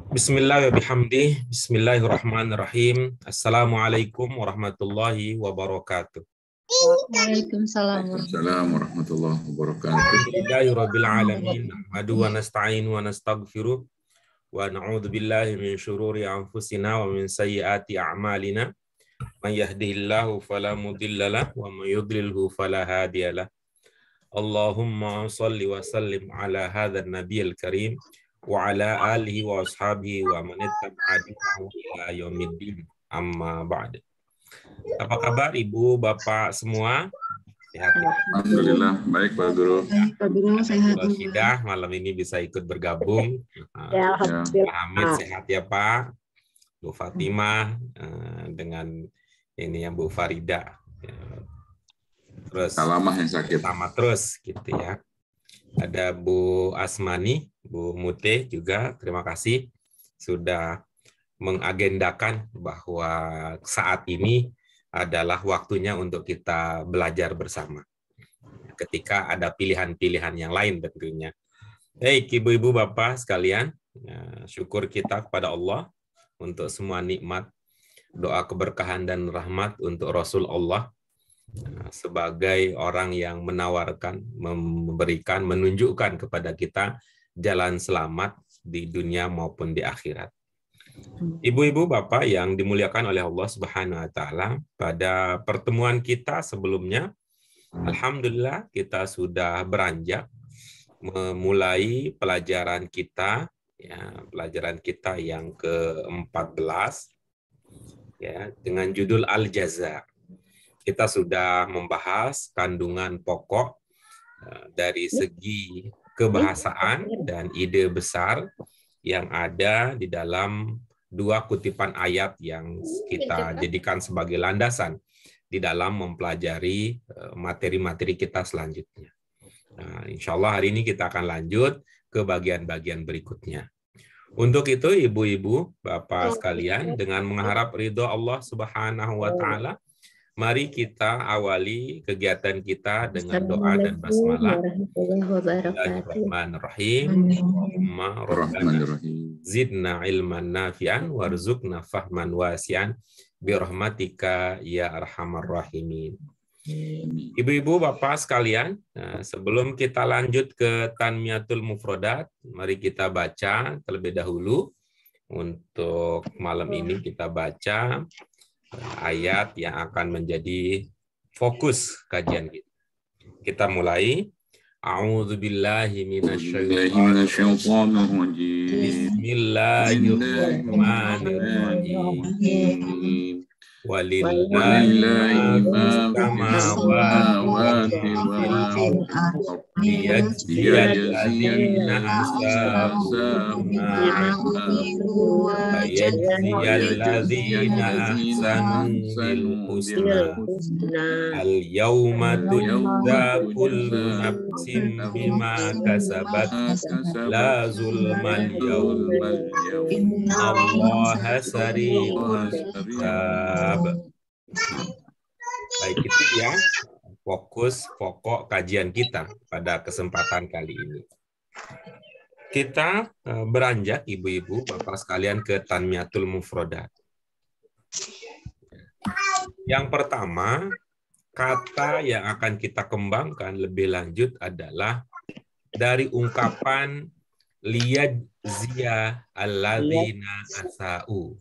Bismillah wa bihamdih. Bismillahirrahmanirrahim. Assalamualaikum warahmatullahi wabarakatuh. Waalaikumsalam. Waalaikumsalam warahmatullahi wabarakatuh. Alhamdulillahirabbil alamin. Nahmadu wa nasta'inu wa nastaghfiruh wa na'udzu billahi min syururi anfusina wa min sayyiati a'malina. Man yahdihillahu fala mudhillalah wa man yudlilhu fala hadiyalah. Allahumma shalli wa sallim ala hadzal nabiyil karim wa ala alihi wa ashabihi wa man ittaba'a ila yaumiddin. Amma ba'd. Apa kabar Ibu, Bapak semua? Sehat ya? Alhamdulillah, baik Pak Guru. Pak Guru sehat. Rasidah malam ini bisa ikut bergabung. Ya, Pak Hamid sehat ya Pak. Bu Fatimah dengan ini yang Bu Farida. Terus Salamah yang sakit. sama terus gitu ya. Ada Bu Asmani, Bu Mute juga, terima kasih sudah mengagendakan bahwa saat ini adalah waktunya untuk kita belajar bersama. Ketika ada pilihan-pilihan yang lain tentunya. Baik, Ibu-ibu Bapak sekalian, syukur kita kepada Allah untuk semua nikmat, doa keberkahan dan rahmat untuk Rasul Allah sebagai orang yang menawarkan, memberikan, menunjukkan kepada kita jalan selamat di dunia maupun di akhirat. Ibu-ibu Bapak yang dimuliakan oleh Allah Subhanahu wa taala, pada pertemuan kita sebelumnya alhamdulillah kita sudah beranjak memulai pelajaran kita yang ke-14 ya, dengan judul Al-Jaza. Kita sudah membahas kandungan pokok dari segi kebahasaan dan ide besar yang ada di dalam dua kutipan ayat yang kita jadikan sebagai landasan di dalam mempelajari materi-materi kita selanjutnya. Nah, insya Allah hari ini kita akan lanjut ke bagian-bagian berikutnya. Untuk itu, ibu-ibu, bapak sekalian, dengan mengharap ridho Allah Subhanahu wa taala, mari kita awali kegiatan kita dengan doa dan basmalah. Bismillahirrahmanirrahim. Allahumma rabbana zidna ilman nafi'an warzuqna fahman wasi'an birahmatika ya arhamar rahimin. Ibu-ibu Bapak sekalian, sebelum kita lanjut ke Tanmiyatul Mufrodat, mari kita baca terlebih dahulu. Untuk malam ini kita baca ayat yang akan menjadi fokus kajian kita. Kita mulai. A'udzubillahi minasyaitonirrajim. Bismillahirrahmanirrahim. Walillahi ma samawati wal ardi liyajziyal ladzina ahsanu bil husna al yawma tujza kullu nafsin bima kasabat la zulmal yawma innallaha sari'ul hisab. Baik, itu ya fokus pokok kajian kita pada kesempatan kali ini. Kita beranjak ibu-ibu bapak sekalian ke Tanmiyatul Mufrodat. Yang pertama, kata yang akan kita kembangkan lebih lanjut adalah dari ungkapan liyajziya alladzina asa'u.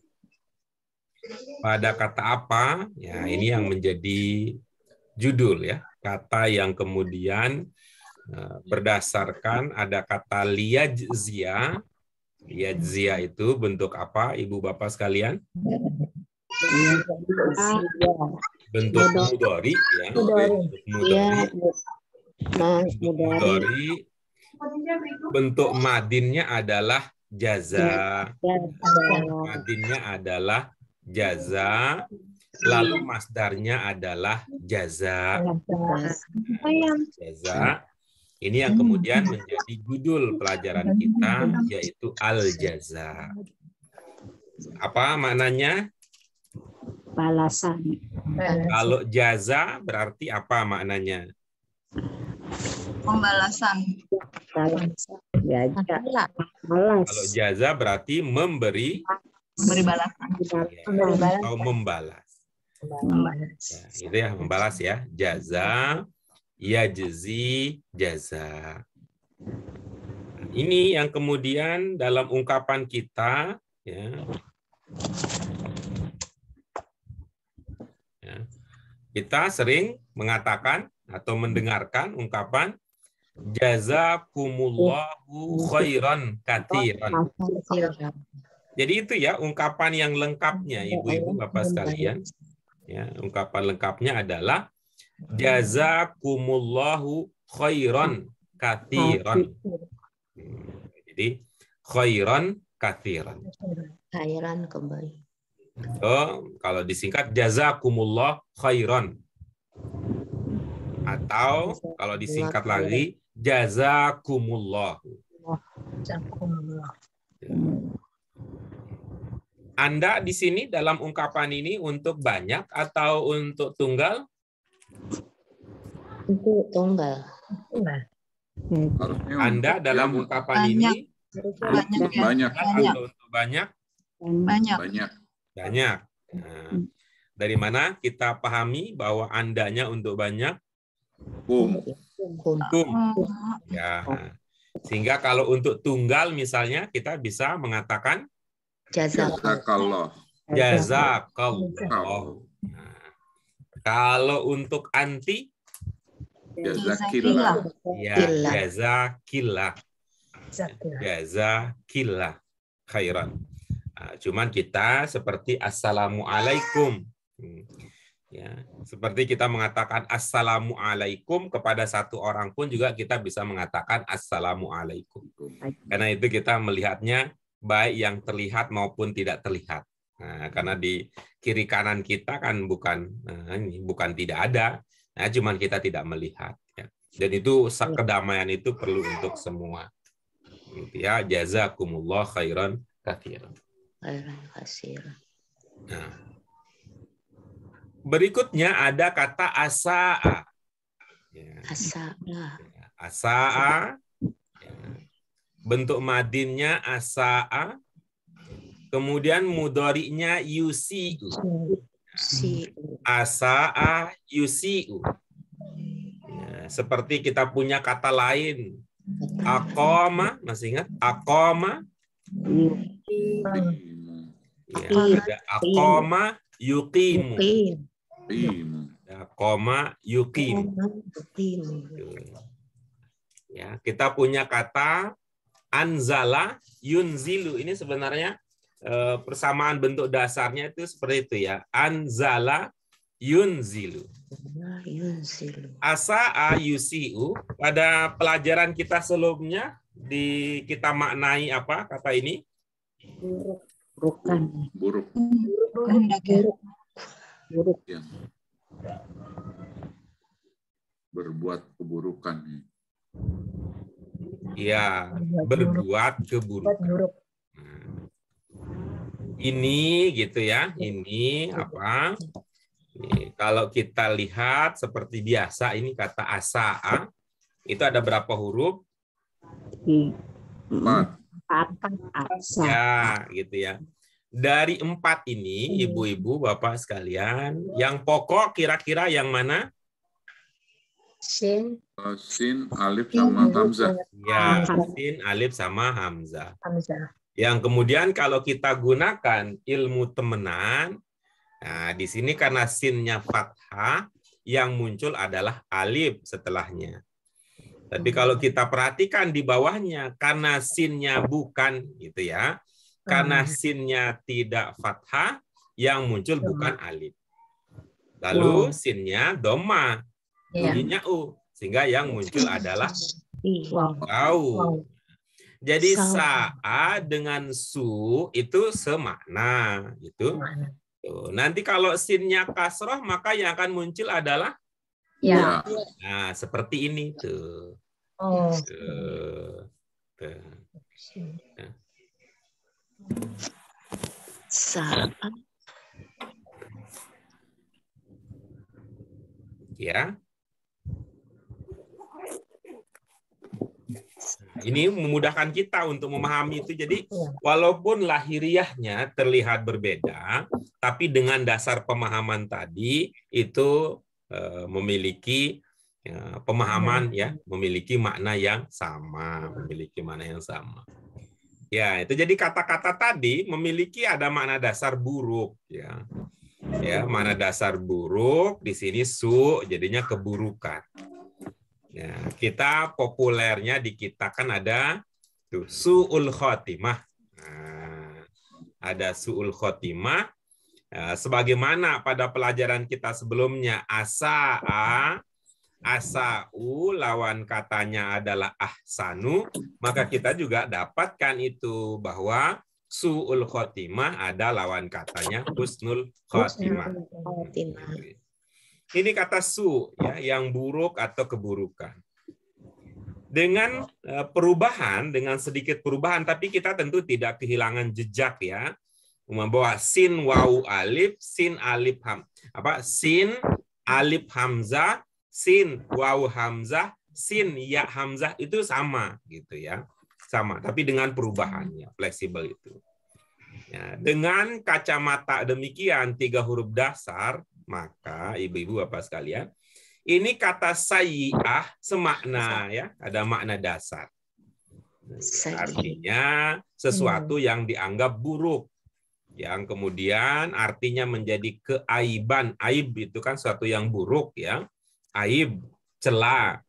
Pada kata apa? Ya, ini yang menjadi judul ya. Kata yang kemudian berdasarkan ada kata liyajziya. Liyajziya itu bentuk apa, Ibu Bapak sekalian? Bentuk mudhari ya. Mudhari. Bentuk madinnya adalah jaza. Madinnya adalah jaza, lalu masdarnya adalah jaza. Jaza. Ini yang kemudian menjadi judul pelajaran kita, yaitu al-jaza. Apa maknanya? Balasan. Kalau jaza berarti apa maknanya? Pembalasan. Jaza. Kalau jaza berarti memberi Beri balasan. ya, atau membalas. Ya, itu ya membalas ya. Jaza, yajzi, jaza. Nah, ini yang kemudian dalam ungkapan kita ya. Ya. Kita sering mengatakan atau mendengarkan ungkapan jazakumullahu khairan katsiran. Jadi itu ya ungkapan yang lengkapnya Ibu-ibu Bapak sekalian. Ya, ungkapan lengkapnya adalah jazakumullahu khairan katsiran. Jadi khairan katsiran. Khairan kembali. So, kalau disingkat jazakumullah khairan. Atau kalau disingkat lagi jazakumullah. Anda di sini dalam ungkapan ini untuk banyak atau untuk tunggal? Untuk tunggal. Harusnya Anda dalam ungkapan ini untuk banyak. atau untuk banyak? Banyak. Banyak. Banyak. Nah, dari mana kita pahami bahwa andanya untuk banyak? Kum. Kum. Ya. Sehingga kalau untuk tunggal misalnya kita bisa mengatakan Jazakallah. jazakallah. Nah, kalau untuk anti Jazakillah. ya Killah. jazakillah. Jazakillah khairan. Nah, cuman kita seperti assalamualaikum. Ya, seperti kita mengatakan assalamualaikum kepada satu orang pun juga kita bisa mengatakan assalamualaikum. Karena itu kita melihatnya baik yang terlihat maupun tidak terlihat. Nah, karena di kiri kanan kita kan bukan tidak ada, nah, cuman kita tidak melihat. Ya. Dan itu kedamaian itu perlu untuk semua. Ya, jazakumullah khairan katsiran. Khairan katsiran. Nah, berikutnya ada kata asa'a. Ya. Asa'a. Ya. Bentuk madinnya asa'a. Kemudian mudhari'nya yusi'u. Asa'a yusi'u. Ya, seperti kita punya kata lain. Aqama, masih ingat? Aqama. Ya, ada aqama yuqimu. Aqama yuqimu. Ya, kita punya kata anzala yunzilu. Ini sebenarnya persamaan bentuk dasarnya itu seperti itu ya. Anzala yunzilu. Asa'a yusi'u. Pada pelajaran kita sebelumnya kita maknai apa kata ini? Buruk. Ya. Berbuat keburukan. Ya, berbuat keburukan. Ini gitu ya, ini apa? Ini, kalau kita lihat seperti biasa, ini kata asa'a, itu ada berapa huruf? 4. Ya, gitu ya. Dari 4 ini, ibu-ibu, bapak sekalian, yang pokok kira-kira yang mana? Sin, Alif sama hamzah. Ya, sin, alif sama hamzah. Yang kemudian kalau kita gunakan ilmu temenan, nah di sini karena sinnya fathah, yang muncul adalah alif setelahnya. Tapi kalau kita perhatikan di bawahnya, karena sinnya bukan gitu ya, karena sinnya tidak fathah, yang muncul bukan alif. Lalu sinnya dhamma, bunyinya u, sehingga yang muncul adalah waw. Jadi sa'a dengan su itu semakna gitu. Tuh. Nanti kalau sinnya kasroh maka yang akan muncul adalah Ya. nah seperti ini tuh. Tuh. Nah. sa'a, Ya. Ini memudahkan kita untuk memahami itu. Jadi walaupun lahiriahnya terlihat berbeda, tapi dengan dasar pemahaman tadi itu memiliki pemahaman ya, memiliki makna yang sama, Ya, itu jadi kata-kata tadi memiliki ada makna dasar buruk ya. Ya, makna dasar buruk di sini jadinya keburukan. Ya, kita populernya di kita kan ada tuh su'ul khotimah. Nah, ada su'ul khotimah. Sebagaimana pada pelajaran kita sebelumnya asa'u lawan katanya adalah ahsanu, maka kita juga dapatkan itu bahwa su'ul khotimah ada lawan katanya husnul khotimah. Ini kata su ya, yang buruk atau keburukan. Dengan perubahan, dengan sedikit perubahan, tapi kita tentu tidak kehilangan jejak ya. Membawa sin wawu alif, sin alif sin alif hamzah, sin wawu hamzah, sin ya hamzah itu sama gitu ya. Sama, tapi dengan perubahannya, fleksibel itu. Ya, dengan kacamata demikian 3 huruf dasar, maka ibu-ibu bapak sekalian, ini kata sayyi'ah semakna ya, ada makna dasar. Artinya sesuatu yang dianggap buruk, yang kemudian artinya menjadi keaiban. Aib itu kan sesuatu yang buruk ya, aib, celah.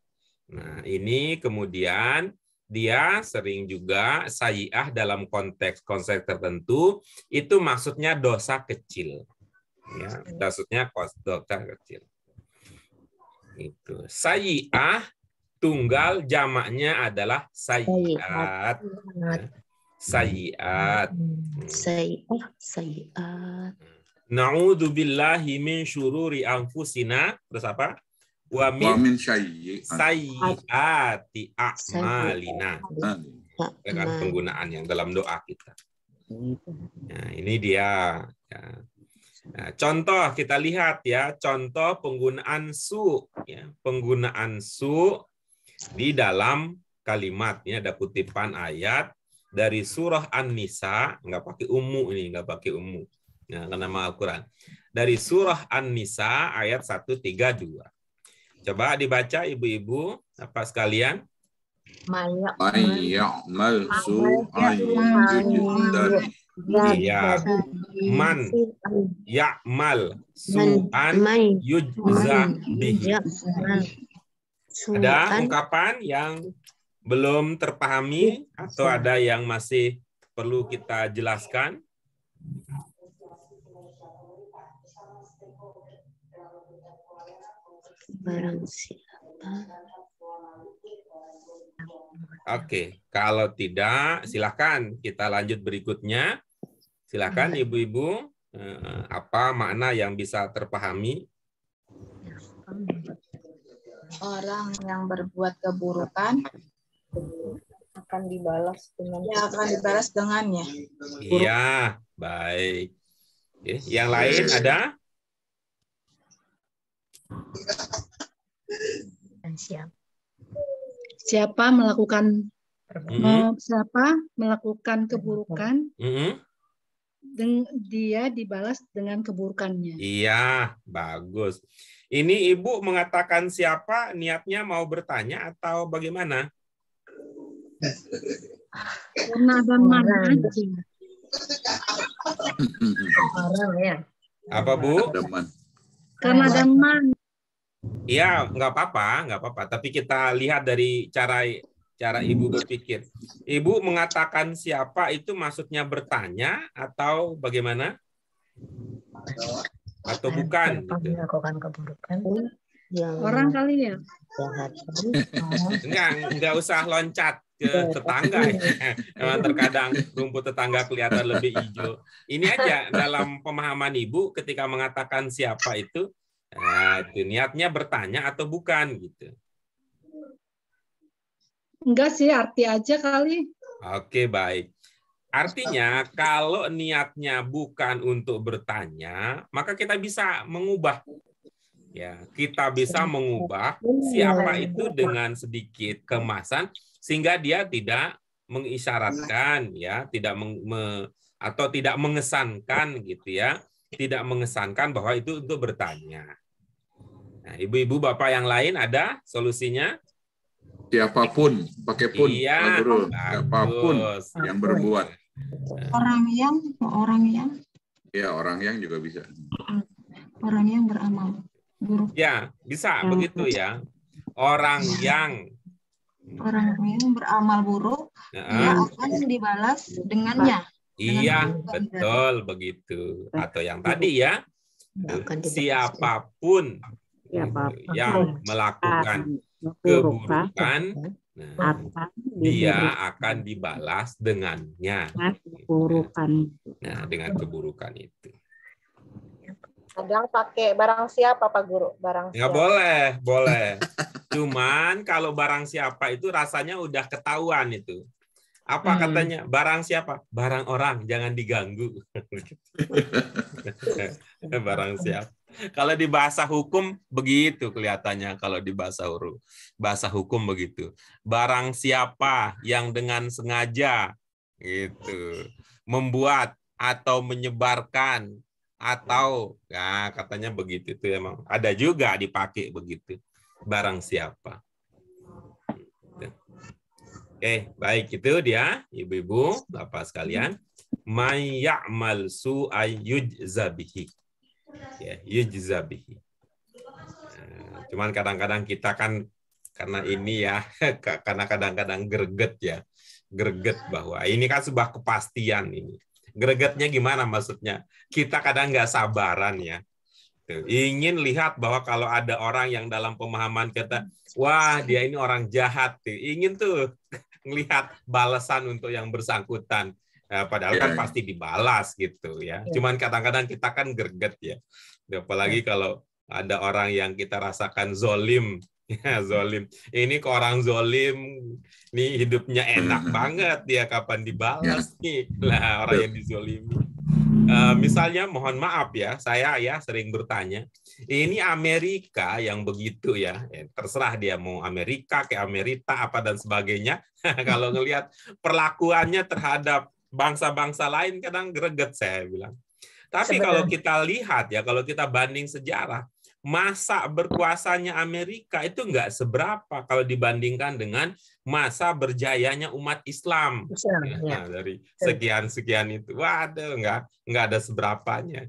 Nah, ini kemudian dia sering juga sayyi'ah dalam konteks tertentu itu maksudnya dosa kecil. Ya, maksudnya dosa kecil. Itu. Sayyi'ah tunggal jamaknya adalah sayyi'at. Sayyi'at. Sayyi'at. Na'udzubillahi min syururi anfusina. Terus apa? Wa min sayyi'ati a'malina. Dengan penggunaan yang dalam doa kita. Nah, ini dia. Ya. Nah, contoh kita lihat ya, contoh penggunaan su ya, penggunaan su di dalam kalimat. Ini ada kutipan ayat dari surah An-Nisa, nggak pakai ummu ini, nggak pakai ummu. Nah, nama Al-Qur'an. Dari surah An-Nisa ayat 132. Coba dibaca ibu-ibu apa sekalian? Ya'mal su'an yujzah. Iya, man ya'mal su'an yujza bihi. Ada ungkapan yang belum terpahami atau ada yang masih perlu kita jelaskan? Barang siapa. Oke, kalau tidak silakan kita lanjut berikutnya. Silakan ibu-ibu, apa makna yang bisa terpahami? Orang yang berbuat keburukan Akan dibalas dengannya. Iya, baik. Oke, yang lain ada? Siapa melakukan keburukan, dia dibalas dengan keburukannya. Iya, bagus. Ini ibu mengatakan siapa, niatnya mau bertanya atau bagaimana? Karena ada mana aja. orang ya. Apa Bu? Karena ada man. Iya, nggak apa-apa. Tapi kita lihat dari cara ibu berpikir. Ibu mengatakan siapa itu maksudnya bertanya atau bagaimana? Atau bukan? Gitu. Melakukan keburukan. Orang kali ya. Enggak usah loncat ke tetangga. Memang terkadang rumput tetangga kelihatan lebih hijau. Ini aja dalam pemahaman ibu ketika mengatakan siapa itu, itu niatnya bertanya atau bukan gitu. Enggak sih, arti aja kali. Oke, baik. Artinya kalau niatnya bukan untuk bertanya, maka kita bisa mengubah. Ya, kita bisa mengubah siapa itu dengan sedikit kemasan sehingga dia tidak mengisyaratkan ya, tidak atau tidak mengesankan gitu ya, tidak mengesankan bahwa itu untuk bertanya. Nah, ibu-ibu bapak yang lain ada solusinya? Siapapun, pakai pun, Iya, Pak Guru. Siapapun bagus. yang berbuat. Orang yang Ya, orang yang juga bisa. orang yang beramal buruk. Ya, bisa begitu ya. Orang yang beramal buruk, dia akan dibalas dengannya. iya, betul begitu. Atau yang tadi ya, siapapun yang melakukan keburukan, dia akan dibalas dengannya. Nah, dengan keburukan itu. Kadang pakai barang siapa Pak Guru? Barang Nggak siapa? boleh. Cuman kalau barang siapa itu rasanya udah ketahuan itu. Apa katanya? Barang siapa? Barang orang, jangan diganggu. Barang siapa. Kalau di bahasa hukum begitu kelihatannya, kalau di bahasa hukum begitu. Barang siapa yang dengan sengaja gitu membuat atau menyebarkan atau ya katanya begitu itu emang ada juga dipakai begitu. Barang siapa. Oke, baik itu dia ibu-ibu, bapak sekalian. May ya'mal su'ay yujza bihi. Ya, yujza bihi. Cuman kadang-kadang kita kan karena ini ya, karena kadang-kadang greget ya. Greget bahwa ini kan sebuah kepastian ini. Gregetnya gimana maksudnya? Kita kadang nggak sabaran ya. Ingin lihat bahwa kalau ada orang yang dalam pemahaman kita, wah dia ini orang jahat. Ingin tuh melihat balasan untuk yang bersangkutan. Padahal kan pasti dibalas gitu ya. Cuman kadang-kadang kita kan greget ya. Apalagi kalau ada orang yang kita rasakan zolim. Ya, zolim. Ini ke orang zolim, nih hidupnya enak banget dia kapan dibalas nih. Lah orang yang dizolimi. Misalnya mohon maaf ya, saya ya sering bertanya, ini Amerika yang begitu ya, terserah dia mau Amerika, ke Amerika apa dan sebagainya. Kalau ngelihat perlakuannya terhadap bangsa-bangsa lain kadang greget saya bilang. Tapi kalau kita lihat ya, kalau kita banding sejarah, masa berkuasanya Amerika itu nggak seberapa kalau dibandingkan dengan masa berjayanya umat Islam. Ya, dari sekian itu, waduh nggak ada seberapanya.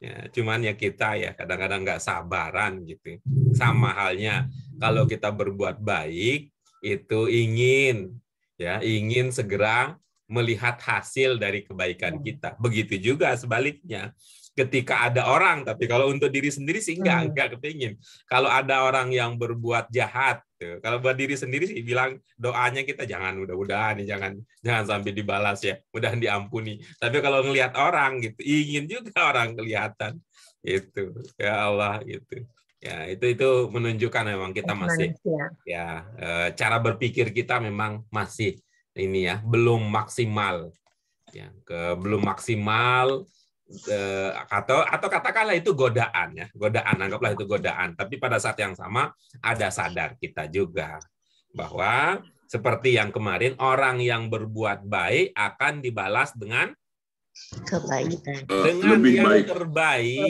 Ya, cuman ya kita ya kadang-kadang nggak sabaran gitu. Sama halnya kalau kita berbuat baik itu ingin segera melihat hasil dari kebaikan kita. Begitu juga sebaliknya. Ketika ada orang, tapi kalau untuk diri sendiri sih enggak kepingin. Kalau ada orang yang berbuat jahat, kalau buat diri sendiri sih bilang doanya kita jangan, mudah-mudahan jangan sampai dibalas ya, mudah diampuni. Tapi kalau ngelihat orang gitu, ingin juga orang kelihatan itu, ya Allah gitu. Ya itu menunjukkan memang kita masih cara berpikir kita memang masih ini ya belum maksimal, ya belum maksimal. Atau katakanlah itu godaan ya, anggaplah itu godaan, tapi pada saat yang sama ada sadar kita juga bahwa seperti yang kemarin orang yang berbuat baik akan dibalas dengan kebaikan, dengan lebih yang baik. terbaik,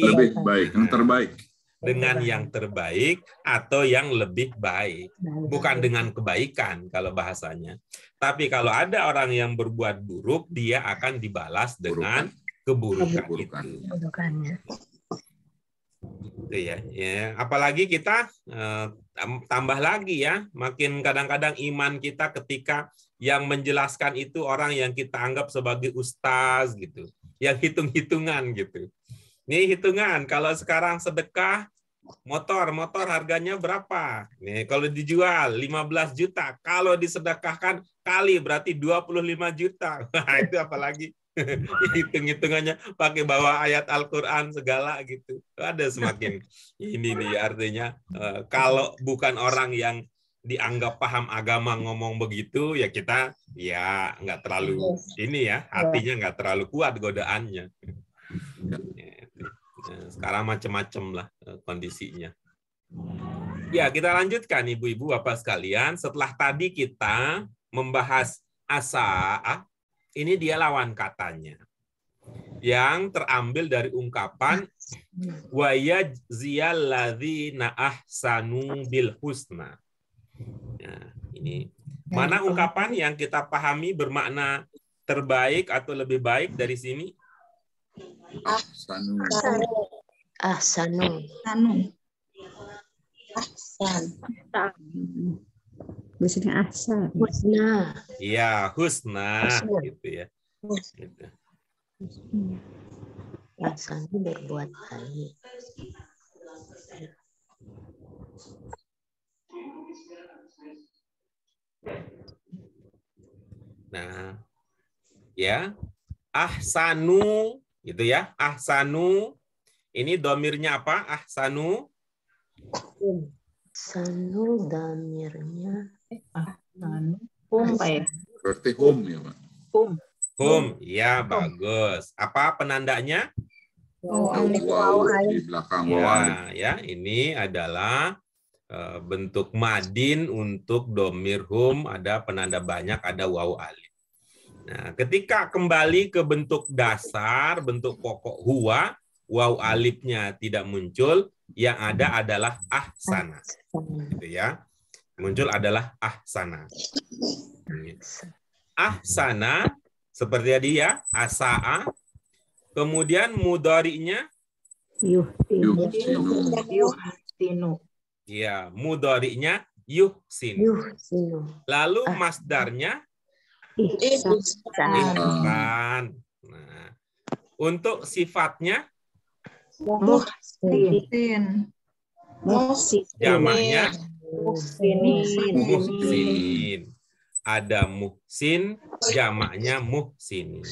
dengan yang terbaik atau yang lebih baik, bukan dengan kebaikan kalau bahasanya. Tapi kalau ada orang yang berbuat buruk, dia akan dibalas dengan keburukan itu. Gitu ya. Apalagi kita tambah lagi ya, makin kadang-kadang iman kita ketika yang menjelaskan itu orang yang kita anggap sebagai ustaz gitu, yang hitung-hitungan gitu. Nih hitungan, kalau sekarang sedekah motor harganya berapa? Nih kalau dijual 15 juta, kalau disedekahkan kali berarti 25 juta. Wah, itu apalagi hitung-hitungannya pakai bawa ayat Al-Qur'an segala gitu. Ada semakin ini nih artinya kalau bukan orang yang dianggap paham agama ngomong begitu ya kita ya nggak terlalu ini ya, hatinya nggak terlalu kuat godaannya. Sekarang macam-macam lah kondisinya. Ya, kita lanjutkan Ibu-ibu Bapak sekalian. Setelah tadi kita membahas asa, ini dia lawan katanya. Yang terambil dari ungkapan wa yajziyal ladzina ahsanu bil husna. Nah, ini mana ungkapan yang kita pahami bermakna terbaik atau lebih baik dari sini? Ahsanu. Ahsanu. Ahsan. Biasanya ahsan. Husna. Iya, husna, Husna. gitu ya. Gitu. Ahsanu berbuat baik. Nah, ya, ahsanu, gitu ya. Ahsanu, ini domirnya apa? Ahsanu. Sanu damirnya. Berarti hum ya, Pak. Hum, ya bagus. Apa penandanya? Waw di belakang waw alif. Ya, ini adalah bentuk madin untuk domir hum, ada penanda banyak, ada waw alif. Nah, ketika kembali ke bentuk dasar, bentuk pokok huwa, waw alifnya tidak muncul, yang ada adalah ahsana. Gitu ya. Muncul adalah ahsana. Ahsana seperti tadi ya, asaa. Kemudian mudhari'nya Yuhsinu. ya, mudhari'nya yuhsin. Lalu masdarnya ihsan. Nah, untuk sifatnya jamaknya muhsinin. Ada muhsin, jamaknya muhsinin.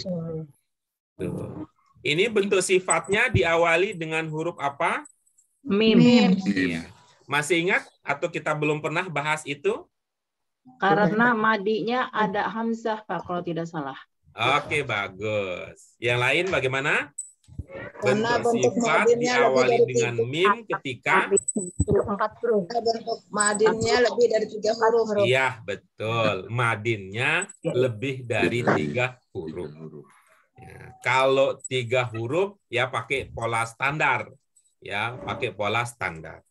Tuh. Ini bentuk sifatnya diawali dengan huruf apa? Mim. Iya. Masih ingat atau kita belum pernah bahas itu? Karena madinya ada hamzah, Pak, kalau tidak salah. Oke, bagus. Yang lain bagaimana? Karena Bentuk bentuk sifat madinnya diawali lebih dari dengan mim ketika bentuk madinnya lebih dari 3 huruf. iya, betul. Madinnya lebih dari 3 huruf. Ya, kalau 3 huruf ya pakai pola standar. Ya, pakai pola standar.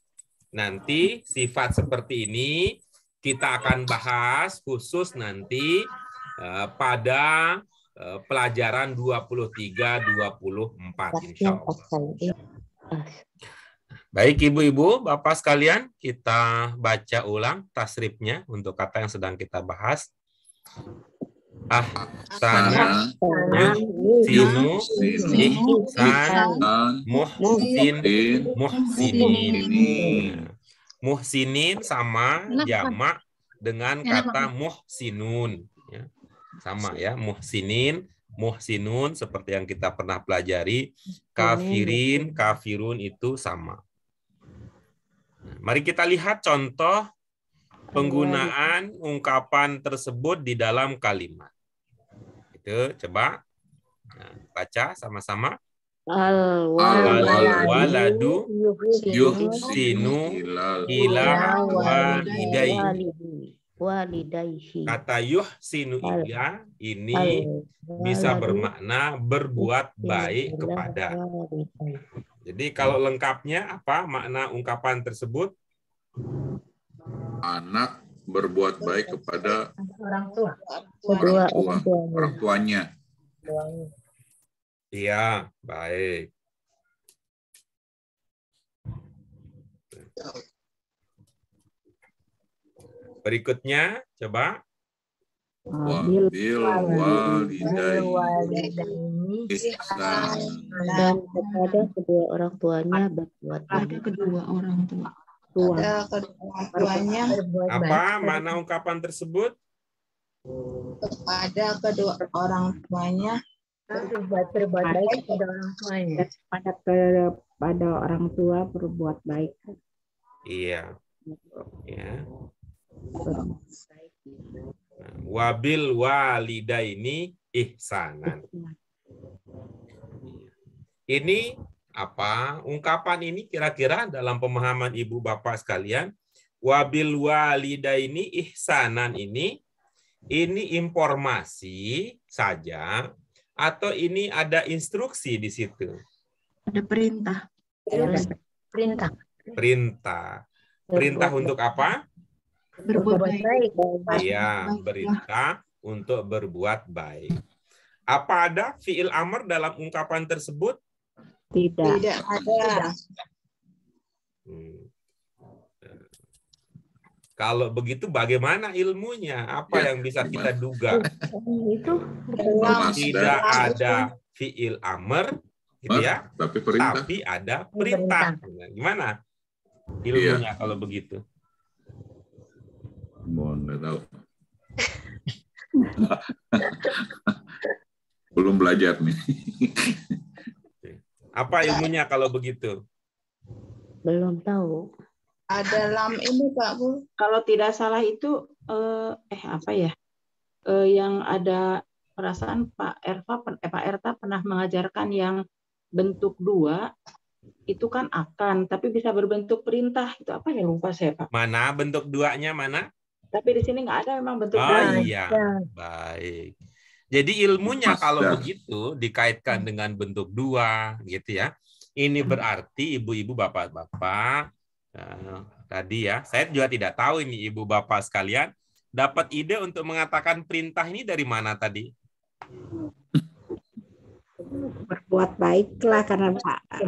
Nanti sifat seperti ini kita akan bahas khusus nanti pada pelajaran 23-24 insya Allah. Baik Ibu-Ibu, Bapak sekalian, kita baca ulang tasrifnya untuk kata yang sedang kita bahas. Ahsana, yuhsinu, ihsan, muhsin, muhsinin. Muhsinin sama jamak dengan kata muhsinun. Ya. Sama ya, muhsinin, muhsinun seperti yang kita pernah pelajari. Kafirin, kafirun itu sama. Mari kita lihat contoh penggunaan ungkapan tersebut di dalam kalimat. Itu coba baca sama-sama. Al-waladu yuhsinu ila walidayhi. Kata yuhsinu ila ini bisa bermakna berbuat baik kepada. Jadi kalau lengkapnya apa makna ungkapan tersebut? Anak berbuat baik kepada orang tua. orang tuanya. Iya, baik. Berikutnya, coba. Wabil walidayni ihsan. Dan kepada kedua orang tuanya berbuat baik. Kedua orang tua. Ada kedua tuanya Apa makna ungkapan tersebut? kepada kedua orang tuanya Berbuat baik kepada orang tuanya. Pada orang tua berbuat baik. Iya. Ya. Wabil walidaini ihsanan. Ini apa? Ungkapan ini kira-kira dalam pemahaman Ibu Bapak sekalian, wabil walidaini ihsanan ini Ini informasi saja atau ini ada instruksi di situ? Ada perintah. Perintah. Perintah. Perintah untuk apa? Berbuat baik. Iya, perintah untuk berbuat baik. Apa ada fiil amr dalam ungkapan tersebut? Tidak. Tidak ada. Kalau begitu bagaimana ilmunya? Apa yang bisa kita duga? Itu Tidak ada fiil amr, gitu ya? Tapi perintah. Tapi ada perintah. Gimana ilmunya kalau begitu? Mohon nggak tahu. Belum belajar nih. Apa ilmunya kalau begitu? belum tahu. Ada lam ini Pak Bu. Kalau tidak salah itu apa ya? Yang ada perasaan Pak Erta pernah mengajarkan yang bentuk 2 itu kan akan, tapi bisa berbentuk perintah. Itu apa ya, lupa saya Pak. Mana bentuk 2-nya mana? Tapi di sini nggak ada memang bentuk Oh 2. iya, baik. Jadi ilmunya kalau begitu dikaitkan dengan bentuk 2, gitu ya. Ini berarti ibu-ibu, bapak-bapak tadi ya, saya juga tidak tahu ini ibu bapak sekalian dapat ide untuk mengatakan perintah ini dari mana tadi? Berbuat baiklah karena Pak.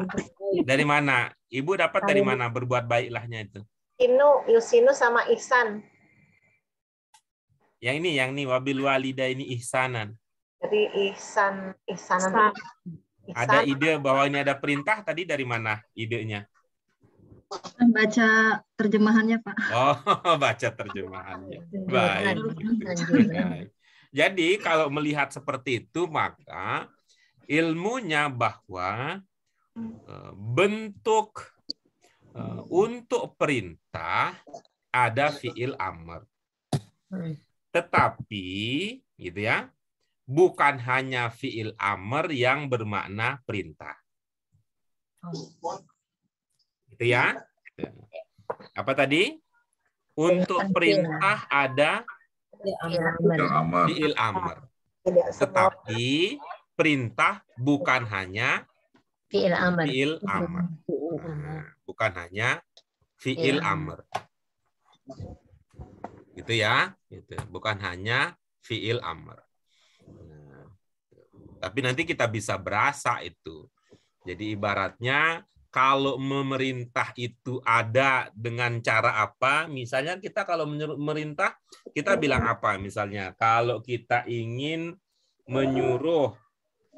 Dari mana? Ibu dapat dari mana berbuat baiklahnya itu? Yusinu sama Ihsan. Yang ini wabil walidaini ihsanan. Jadi ihsanan. Ada ide bahwa ini ada perintah tadi dari mana idenya? Baca terjemahannya, Pak. Oh, baca terjemahannya. Baik. Baik. Jadi kalau melihat seperti itu maka ilmunya bahwa bentuk untuk perintah ada fiil amr. Tetapi gitu ya, bukan hanya fiil amr yang bermakna perintah. Gitu ya. Apa tadi? Untuk perintah ada fiil amr. Tetapi perintah bukan hanya fiil amr. Bukan hanya fiil amr. Gitu ya. Gitu. Bukan hanya fiil amr. Tapi nanti kita bisa berasa itu. Jadi ibaratnya kalau memerintah itu ada dengan cara apa? Misalnya kita kalau memerintah, kita bilang apa? Misalnya kalau kita ingin menyuruh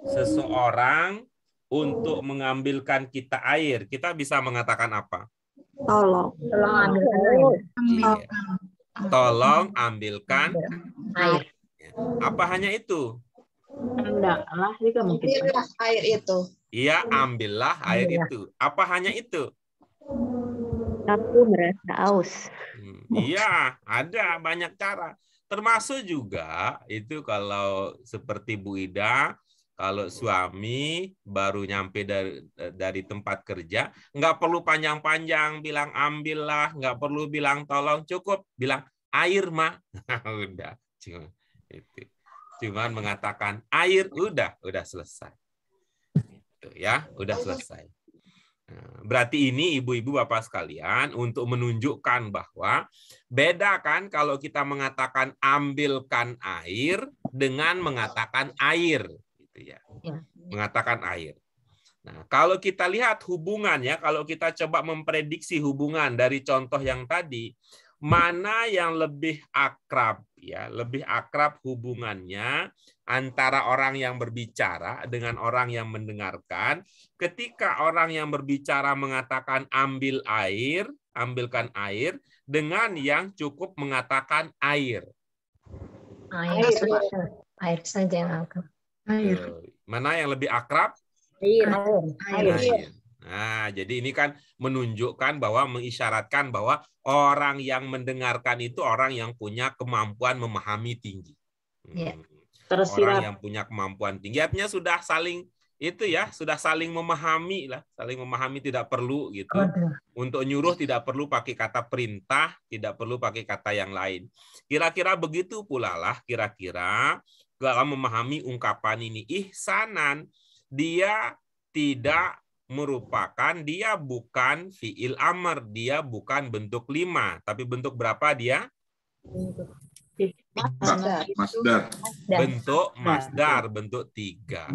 seseorang untuk mengambilkan kita air, kita bisa mengatakan apa? Tolong. Tolong ambilkan air. Apa hanya itu? Hendaklah juga mungkin. Ambillah air itu. Iya, ambillah air itu. Apa hanya itu? Aku merasa aus. Iya, ada banyak cara. Termasuk juga itu kalau seperti Bu Ida, kalau suami baru nyampe dari tempat kerja, nggak perlu panjang-panjang bilang ambillah, nggak perlu bilang tolong, cukup bilang air mah. Udah, cuman mengatakan air, udah selesai. Itu ya, udah selesai. Berarti ini ibu-ibu bapak sekalian untuk menunjukkan bahwa beda kan kalau kita mengatakan ambilkan air dengan mengatakan air, gitu ya. Mengatakan air. Nah, kalau kita lihat hubungannya, kalau kita coba memprediksi hubungan dari contoh yang tadi, mana yang lebih akrab ya, lebih akrab hubungannya antara orang yang berbicara dengan orang yang mendengarkan. Ketika orang yang berbicara mengatakan ambil air, ambilkan air, dengan yang cukup mengatakan air. Air saja yang akrab. Mana yang lebih akrab? Air. Nah, jadi ini kan menunjukkan bahwa mengisyaratkan bahwa orang yang mendengarkan itu orang yang punya kemampuan memahami tinggi. Ya. Orang yang punya kemampuan tinggi, artinya sudah saling itu ya sudah saling memahami lah, saling memahami, tidak perlu gitu. Untuk nyuruh tidak perlu pakai kata perintah, tidak perlu pakai kata yang lain. Kira-kira begitu pula lah kira-kira dalam memahami ungkapan ini. Ihsanan, dia tidak merupakan, dia bukan fi'il amr, dia bukan bentuk 5, tapi bentuk berapa dia? Masdar. Bentuk masdar, bentuk 3.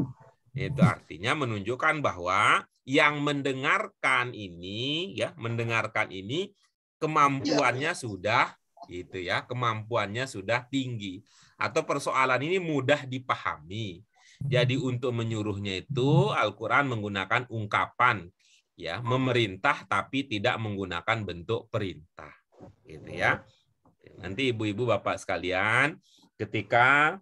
Itu artinya menunjukkan bahwa yang mendengarkan ini, ya, mendengarkan ini kemampuannya sudah itu ya, kemampuannya sudah tinggi, atau persoalan ini mudah dipahami. Jadi untuk menyuruhnya itu Al-Qur'an menggunakan ungkapan ya, memerintah tapi tidak menggunakan bentuk perintah. Gitu ya. Nanti ibu-ibu bapak sekalian, ketika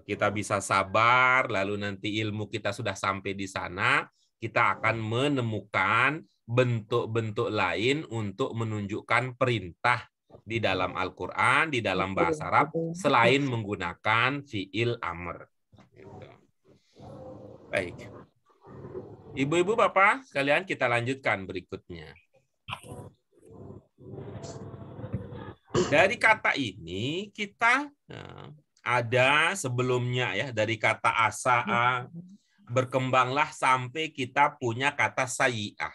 kita bisa sabar, lalu nanti ilmu kita sudah sampai di sana, kita akan menemukan bentuk-bentuk lain untuk menunjukkan perintah di dalam Al-Quran, di dalam bahasa Arab, selain menggunakan fi'il amr. Baik. Ibu-ibu bapak sekalian, kita lanjutkan berikutnya. Dari kata ini kita ada sebelumnya ya, dari kata asa'a berkembanglah sampai kita punya kata sayyi'ah.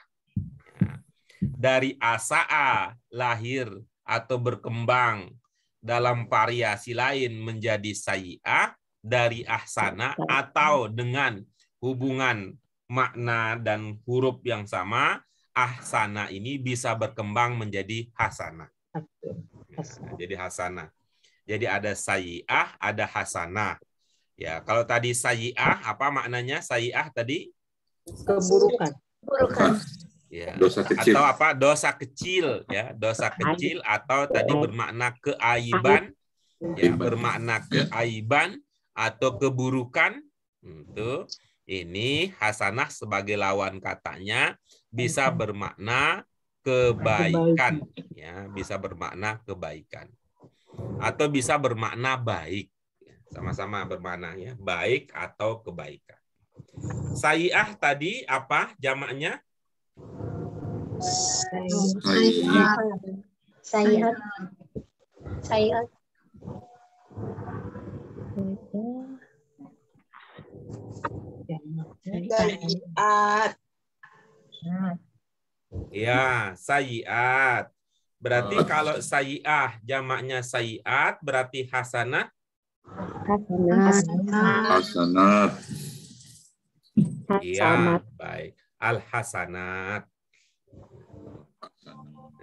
Dari asa'a lahir atau berkembang dalam variasi lain menjadi sayyi'ah, dari ahsana atau dengan hubungan makna dan huruf yang sama, ahsana ini bisa berkembang menjadi hasanah. Jadi hasanah. Jadi ada sayyi'ah, ada hasanah. Ya, kalau tadi sayyi'ah, apa maknanya sayyi'ah tadi? Keburukan. Ya. Dosa kecil. Atau apa? Dosa kecil, ya, dosa kecil, atau tadi bermakna keaiban, ya, bermakna keaiban atau keburukan. Itu ini hasanah sebagai lawan katanya bisa bermakna kebaikan, ya, bisa bermakna kebaikan. Atau bisa bermakna baik, sama-sama bermakna ya, baik atau kebaikan. Sayyi'ah tadi apa jamaknya? Sayyi'at. Sayyi'at. Sayyi'at. Ya, sayyi'at. Berarti kalau sayyi'ah jamaknya sayyi'at, berarti hasanah. Hasanat. Iya, baik. Al-hasanat.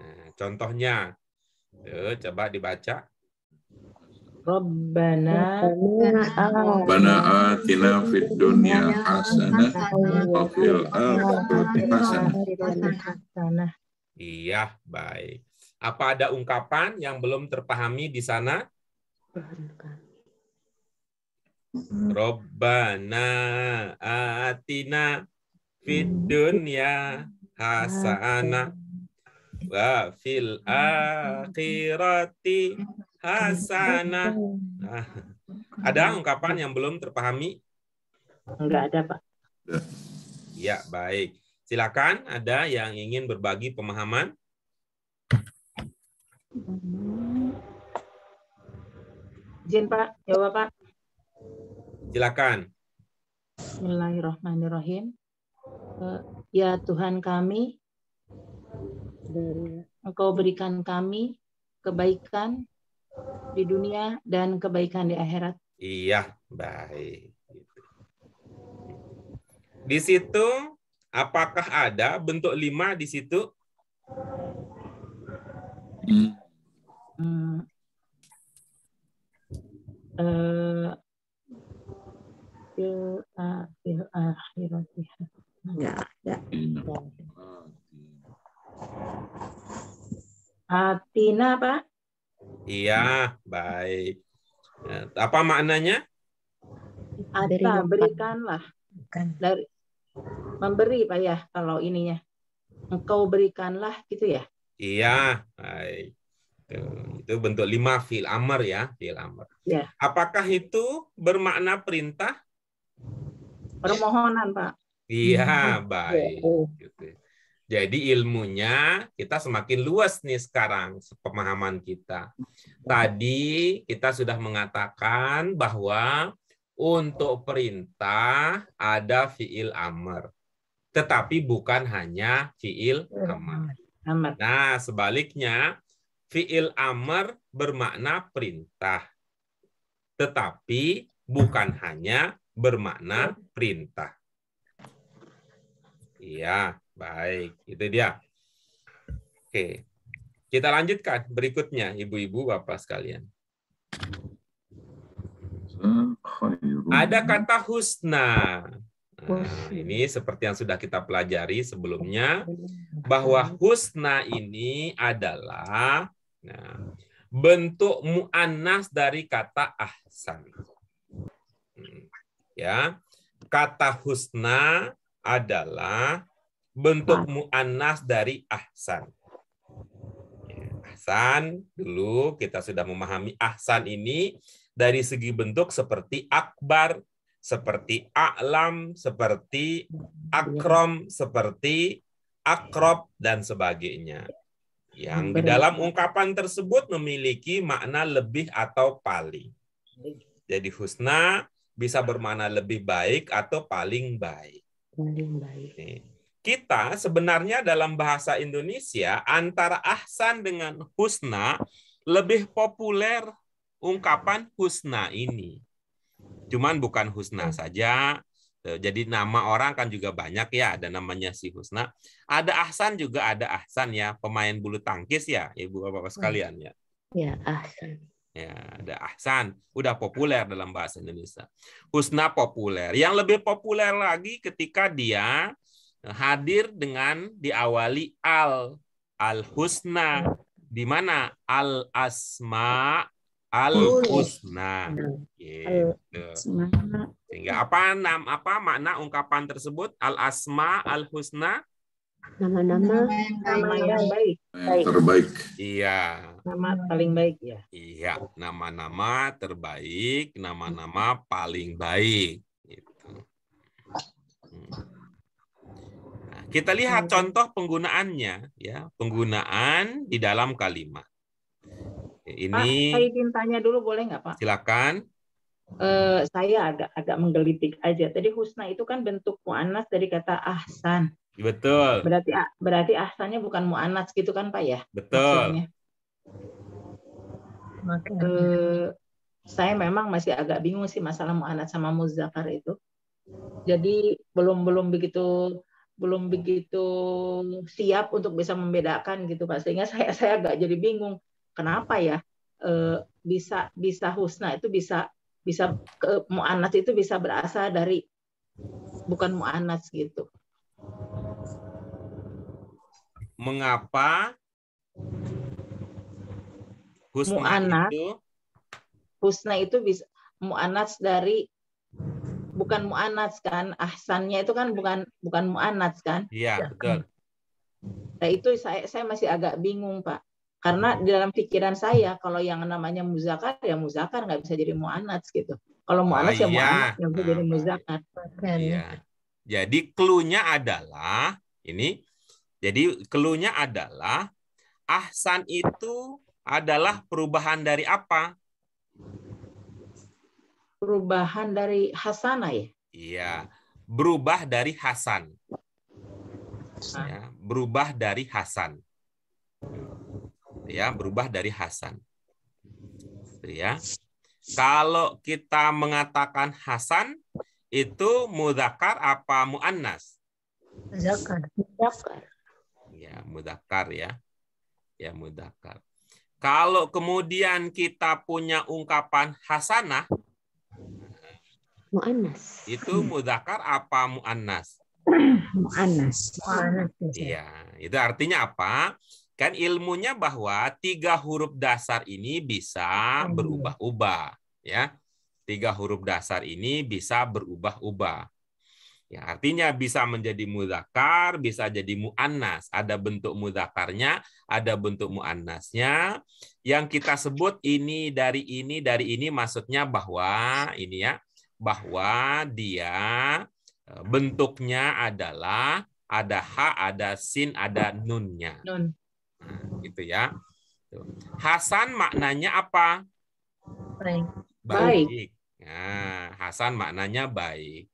Nah, contohnya, coba dibaca. Rabbana atina fid dunya hasanah wa fil akhirati hasanah. Iya, baik. Apa ada ungkapan yang belum terpahami di sana? Rabbana atina fid dunya hasanah wa fil akhirati hasanah. Nah, ada ungkapan yang belum terpahami? Enggak ada, Pak. Ya, baik. Silakan, ada yang ingin berbagi pemahaman? Izin, Pak. Jawab, Pak. Silakan. Bismillahirrahmanirrahim. Ya Tuhan kami, Engkau berikan kami kebaikan di dunia dan kebaikan di akhirat. Iya, baik. Di situ, apakah ada bentuk 5 di situ? Enggak ada. Atina, Pak. Iya, baik. Apa maknanya? Ata, berikanlah. Dari memberi, Pak ya, kalau ininya. Engkau berikanlah, gitu ya? Iya, baik. Itu bentuk 5 fi'il amr ya, fi'il amr. Ya. Apakah itu bermakna perintah? Permohonan, Pak. Iya, baik. Gitu. Jadi ilmunya kita semakin luas nih sekarang pemahaman kita. Tadi kita sudah mengatakan bahwa untuk perintah ada fiil amr, tetapi bukan hanya fiil amr. Nah, sebaliknya fiil amr bermakna perintah, tetapi bukan hanya bermakna perintah. Iya. Baik, itu dia. Oke, kita lanjutkan berikutnya, ibu-ibu, bapak sekalian. Ada kata husna. Nah, ini seperti yang sudah kita pelajari sebelumnya, bahwa husna ini adalah bentuk mu'annas dari kata ahsan. Ya, kata husna adalah bentuk mu'annas dari ahsan. Ahsan, dulu kita sudah memahami ahsan ini dari segi bentuk seperti akbar, seperti a'lam, seperti akram, seperti akrob, dan sebagainya. Yang di dalam ungkapan tersebut memiliki makna lebih atau paling. Jadi husna bisa bermakna lebih baik atau paling baik. Paling baik. Kita sebenarnya dalam bahasa Indonesia antara ahsan dengan husna lebih populer ungkapan husna ini. Cuman bukan husna saja. Jadi nama orang kan juga banyak ya, ada namanya si husna. Ada ahsan juga ada ahsan ya, pemain bulu tangkis ya, ibu bapak sekalian ya. Ya, ahsan. Ya, ada ahsan, udah populer dalam bahasa Indonesia. Husna populer. Yang lebih populer lagi ketika dia hadir dengan diawali al-husna, di mana al-asma al-husna. Gitu. Sehingga apa makna ungkapan tersebut? Al-asma al-husna, Nama-nama yang baik. Terbaik. iya. Nama paling baik ya. Iya, nama-nama terbaik, nama-nama paling baik. Gitu. Kita lihat contoh penggunaannya, ya, penggunaan di dalam kalimat. Ini. Pak, saya izin tanya dulu boleh nggak Pak? Silakan. Saya agak menggelitik aja. Tadi husna itu kan bentuk mu'annas dari kata ahsan. Betul. Berarti ahsannya bukan mu'annas gitu kan Pak ya? Betul. Saya memang masih agak bingung sih masalah mu'annas sama muzakkar itu. Jadi belum begitu siap untuk bisa membedakan gitu Pak, sehingga saya agak jadi bingung kenapa ya bisa husna itu bisa mu'annas itu bisa berasal dari bukan mu'annas gitu. Mengapa husna itu bisa mu'annas dari bukan mu'annas kan, ahsannya itu kan bukan mu'annas kan? Iya, betul. Nah itu saya masih agak bingung Pak, karena di dalam pikiran saya kalau yang namanya muzakkar ya muzakkar, nggak bisa jadi mu'annas gitu. Kalau mu'annas ya mu'annas yang bisa jadi muzakkar. Iya. Jadi clue-nya adalah ini. Jadi clue-nya adalah ahsan itu adalah perubahan dari apa? Perubahan dari hasanah ya? Iya, berubah dari hasan. Ya, berubah dari hasan. Ya, berubah dari hasan. Ya. Kalau kita mengatakan hasan itu mudzakkar apa muannas? Muzakkar. Ya, mudzakkar ya. Ya, mudzakkar. Kalau kemudian kita punya ungkapan hasanah, mu'annas. itu mudzakkar apa muannas? Mu'annas. Iya, itu artinya apa? Kan ilmunya bahwa 3 huruf dasar ini bisa berubah-ubah, ya. 3 huruf dasar ini bisa berubah-ubah. Ya, artinya bisa menjadi mudzakkar, bisa jadi muannas. Ada bentuk mudzakarnya, ada bentuk muannasnya. Yang kita sebut ini dari ini maksudnya bahwa ini ya, bahwa dia Bentuknya adalah ada ha, ada sin, ada nunnya. Nun. Nah, gitu ya. Hasan maknanya apa? Baik. Baik. Nah, Hasan maknanya baik.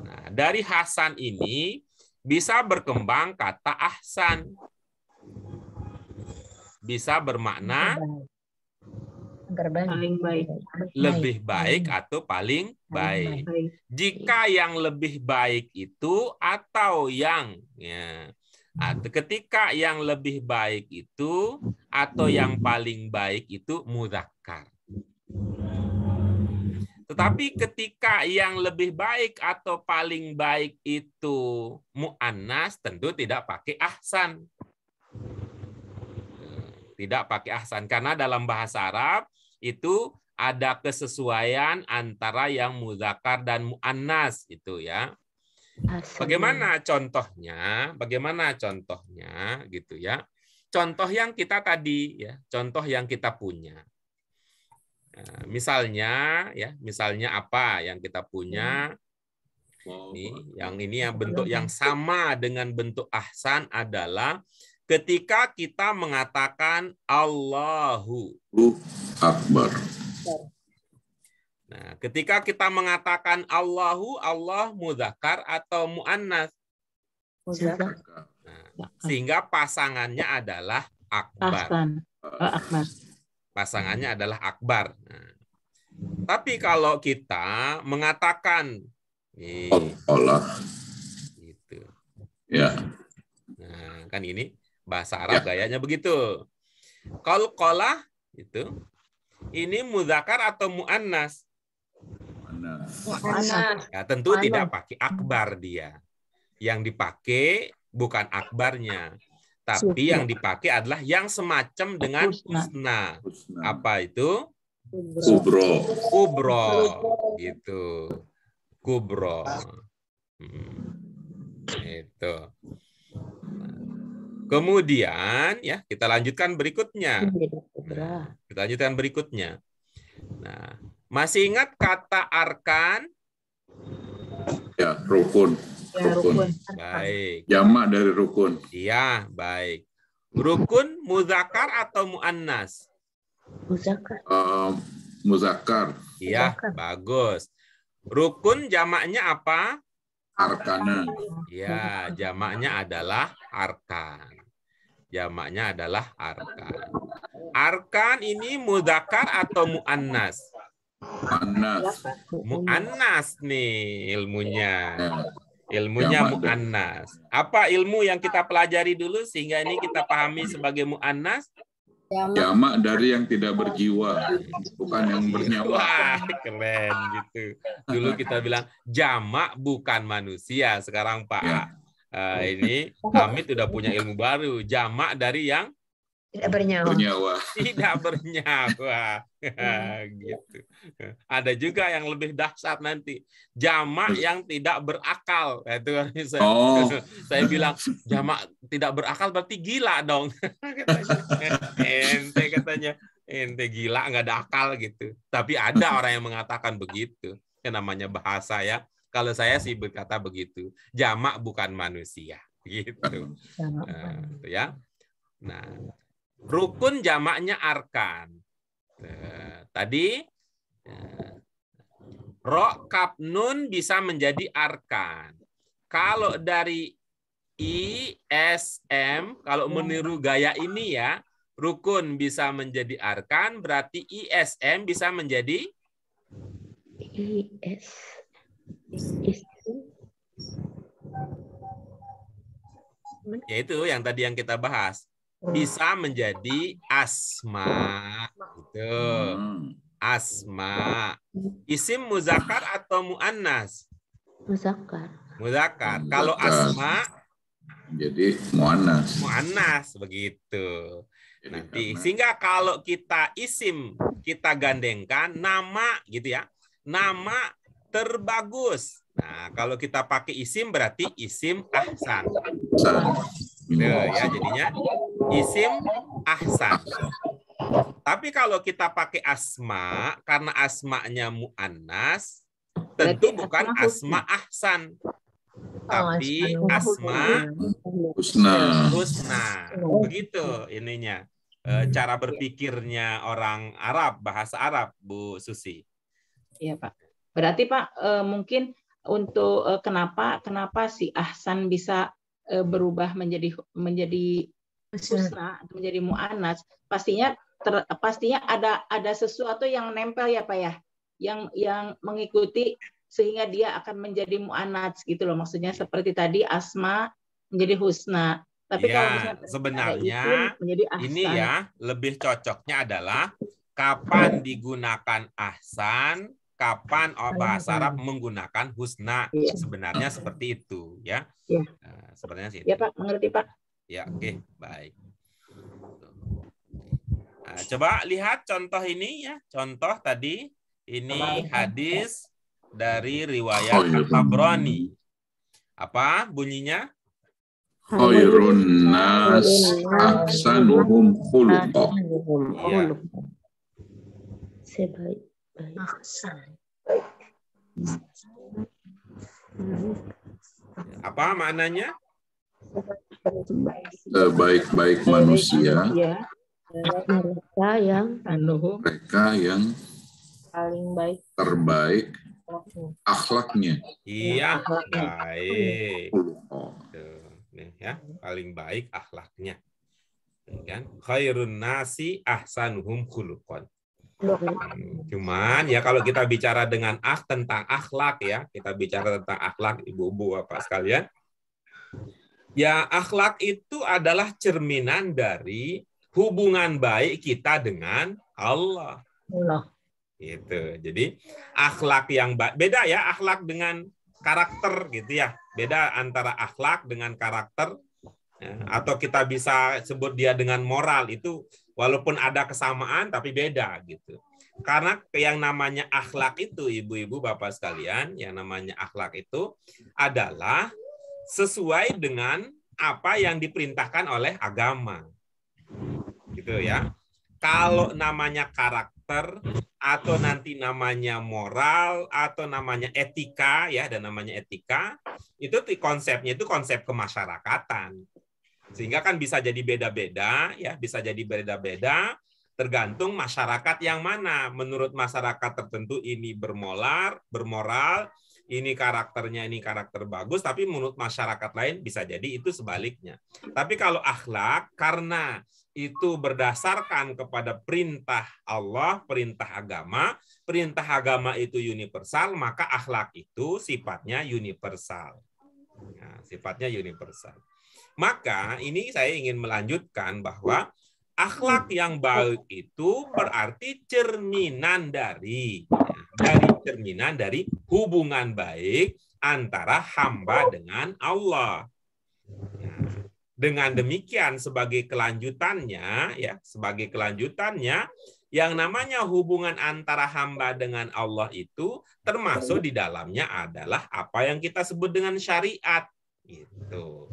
Nah, dari Hasan ini bisa berkembang kata ahsan. Bisa bermakna Paling baik. lebih baik atau paling baik. Baik. Jika yang lebih baik itu atau yang ketika yang lebih baik itu atau yang paling baik itu mudzakkar. Tetapi ketika yang lebih baik atau paling baik itu muannas, tentu tidak pakai ahsan. Tidak pakai ahsan karena dalam bahasa Arab itu ada kesesuaian antara yang mudzakkar dan muannas itu ya. Bagaimana contohnya? Bagaimana contohnya gitu ya? Contoh yang kita tadi ya, contoh yang kita punya. Nah, misalnya apa yang kita punya? Yang ini yang bentuk yang sama dengan bentuk ahsan adalah ketika kita mengatakan Allahu Akbar. Nah, ketika kita mengatakan Allahu, Allah mudzakkar atau muannas? Mudzakkar. Nah, sehingga pasangannya adalah akbar. Akbar. Pasangannya adalah akbar. Nah, tapi kalau kita mengatakan Allah. Gitu. Ya. Nah, kan ini bahasa Arab gayanya begitu. Kalau qalah itu ini mudzakkar atau muannas? Mana? Ya, tentu tidak pakai akbar dia. Yang dipakai bukan akbarnya, tapi yang dipakai adalah yang semacam dengan husna. Apa itu? Kubro. Kubro gitu. Kubro. Itu. Kemudian ya kita lanjutkan berikutnya. Kita lanjutkan berikutnya. Nah, masih ingat kata arkan? Ya, rukun. Ya, rukun. Baik. Jamak dari rukun. Iya, baik. Rukun mudzakkar atau muannas? Mudzakkar. Muzakkar. Iya, bagus. Rukun jamaknya apa? Arkana. Ya, jamaknya adalah arkan. Jamaknya adalah arkan. Arkan ini mudzakkar atau muannas? Muannas. Muannas nih ilmunya. Ya. Ilmunya Jamak. muannas. Apa ilmu yang kita pelajari dulu sehingga ini kita pahami sebagai muannas? Jamak dari yang tidak berjiwa, bukan yang bernyawa. Wah, keren gitu. Dulu kita bilang jamak bukan manusia. Sekarang Pak ini Hamid sudah punya ilmu baru. Jamak dari yang Tidak bernyawa. Bernyawa. tidak bernyawa. Gitu. Ada juga yang lebih dahsyat nanti. Jamak yang tidak berakal. Itu saya bilang jamak tidak berakal berarti gila dong. Katanya ente gila nggak ada akal gitu. Tapi ada orang yang mengatakan begitu. Yang namanya bahasa ya. Kalau saya sih berkata begitu. Jamak bukan manusia. Gitu. Ya. Nah, rukun jamaknya arkan. Tadi ro kaf nun bisa menjadi arkan. Kalau dari ISM, kalau meniru gaya ini ya, rukun bisa menjadi arkan, berarti ISM bisa menjadi yaitu yang tadi yang kita bahas. Bisa menjadi asma gitu. Asma. Isim muzakkar atau muannas? Muzakkar. Muzakkar. Kalau asma jadi muannas. Muannas begitu. Nanti sehingga kalau kita isim kita gandengkan nama gitu ya. Nama terbagus. Nah, kalau kita pakai isim berarti isim ahsan. Ya, jadinya isim ahsan. Tapi kalau kita pakai asma, karena asmanya muannas, tentu bukan asma ahsan, tapi asma Husna. husna. Begitu ininya. Cara berpikirnya orang Arab, bahasa Arab, Bu Susi. Iya, Pak. Berarti Pak, mungkin untuk kenapa si ahsan bisa berubah menjadi husna, menjadi mu'annas, pastinya ada sesuatu yang nempel ya Pak ya, yang mengikuti sehingga dia akan menjadi mu'annas gitu loh. Maksudnya seperti tadi asma menjadi husna. Tapi ya, kalau misalnya sebenarnya menjadi ahsan, ini ya lebih cocoknya adalah kapan digunakan ahsan, kapan bahasa Arab menggunakan husna. Sebenarnya seperti itu ya. Ya. Sebenarnya sih. Ya Pak, mengerti Pak. Ya, oke, baik. Nah, coba lihat contoh ini ya. Contoh tadi ini hadis dari riwayat At-Tabrani. Apa bunyinya? Khairun nas ahsanuhum khuluqa. Ya. Sebaik-baik. Apa maknanya? Sebaik-baik manusia. Mereka yang paling baik terbaik akhlaknya. Iya, baik. Nih ya, paling baik akhlaknya. Kan? Khairun nasi ahsanuhum khuluqan. Cuman ya kalau kita bicara dengan tentang akhlak ya, kita bicara tentang akhlak ibu-ibu Bapak sekalian. Ya, akhlak itu adalah cerminan dari hubungan baik kita dengan Allah. Gitu. Jadi akhlak yang beda ya, akhlak dengan karakter gitu ya. Beda antara akhlak dengan karakter. Ya, atau kita bisa sebut dia dengan moral, itu walaupun ada kesamaan tapi beda gitu. Karena yang namanya akhlak itu ibu-ibu Bapak sekalian, yang namanya akhlak itu adalah sesuai dengan apa yang diperintahkan oleh agama. Gitu ya. Kalau namanya karakter atau nanti namanya moral atau namanya etika ya, dan namanya etika itu konsepnya itu konsep kemasyarakatan. Sehingga kan bisa jadi beda-beda ya, bisa jadi beda-beda tergantung masyarakat yang mana. Menurut masyarakat tertentu ini bermoral, ini karakternya ini karakter bagus, tapi menurut masyarakat lain bisa jadi itu sebaliknya. Tapi kalau akhlak karena itu berdasarkan kepada perintah Allah, perintah agama itu universal, maka akhlak itu sifatnya universal. Nah, sifatnya universal. Maka ini saya ingin melanjutkan bahwa akhlak yang baik itu berarti cerminan dari hubungan baik antara hamba dengan Allah. Nah, dengan demikian sebagai kelanjutannya yang namanya hubungan antara hamba dengan Allah itu termasuk di dalamnya adalah apa yang kita sebut dengan syariat gitu.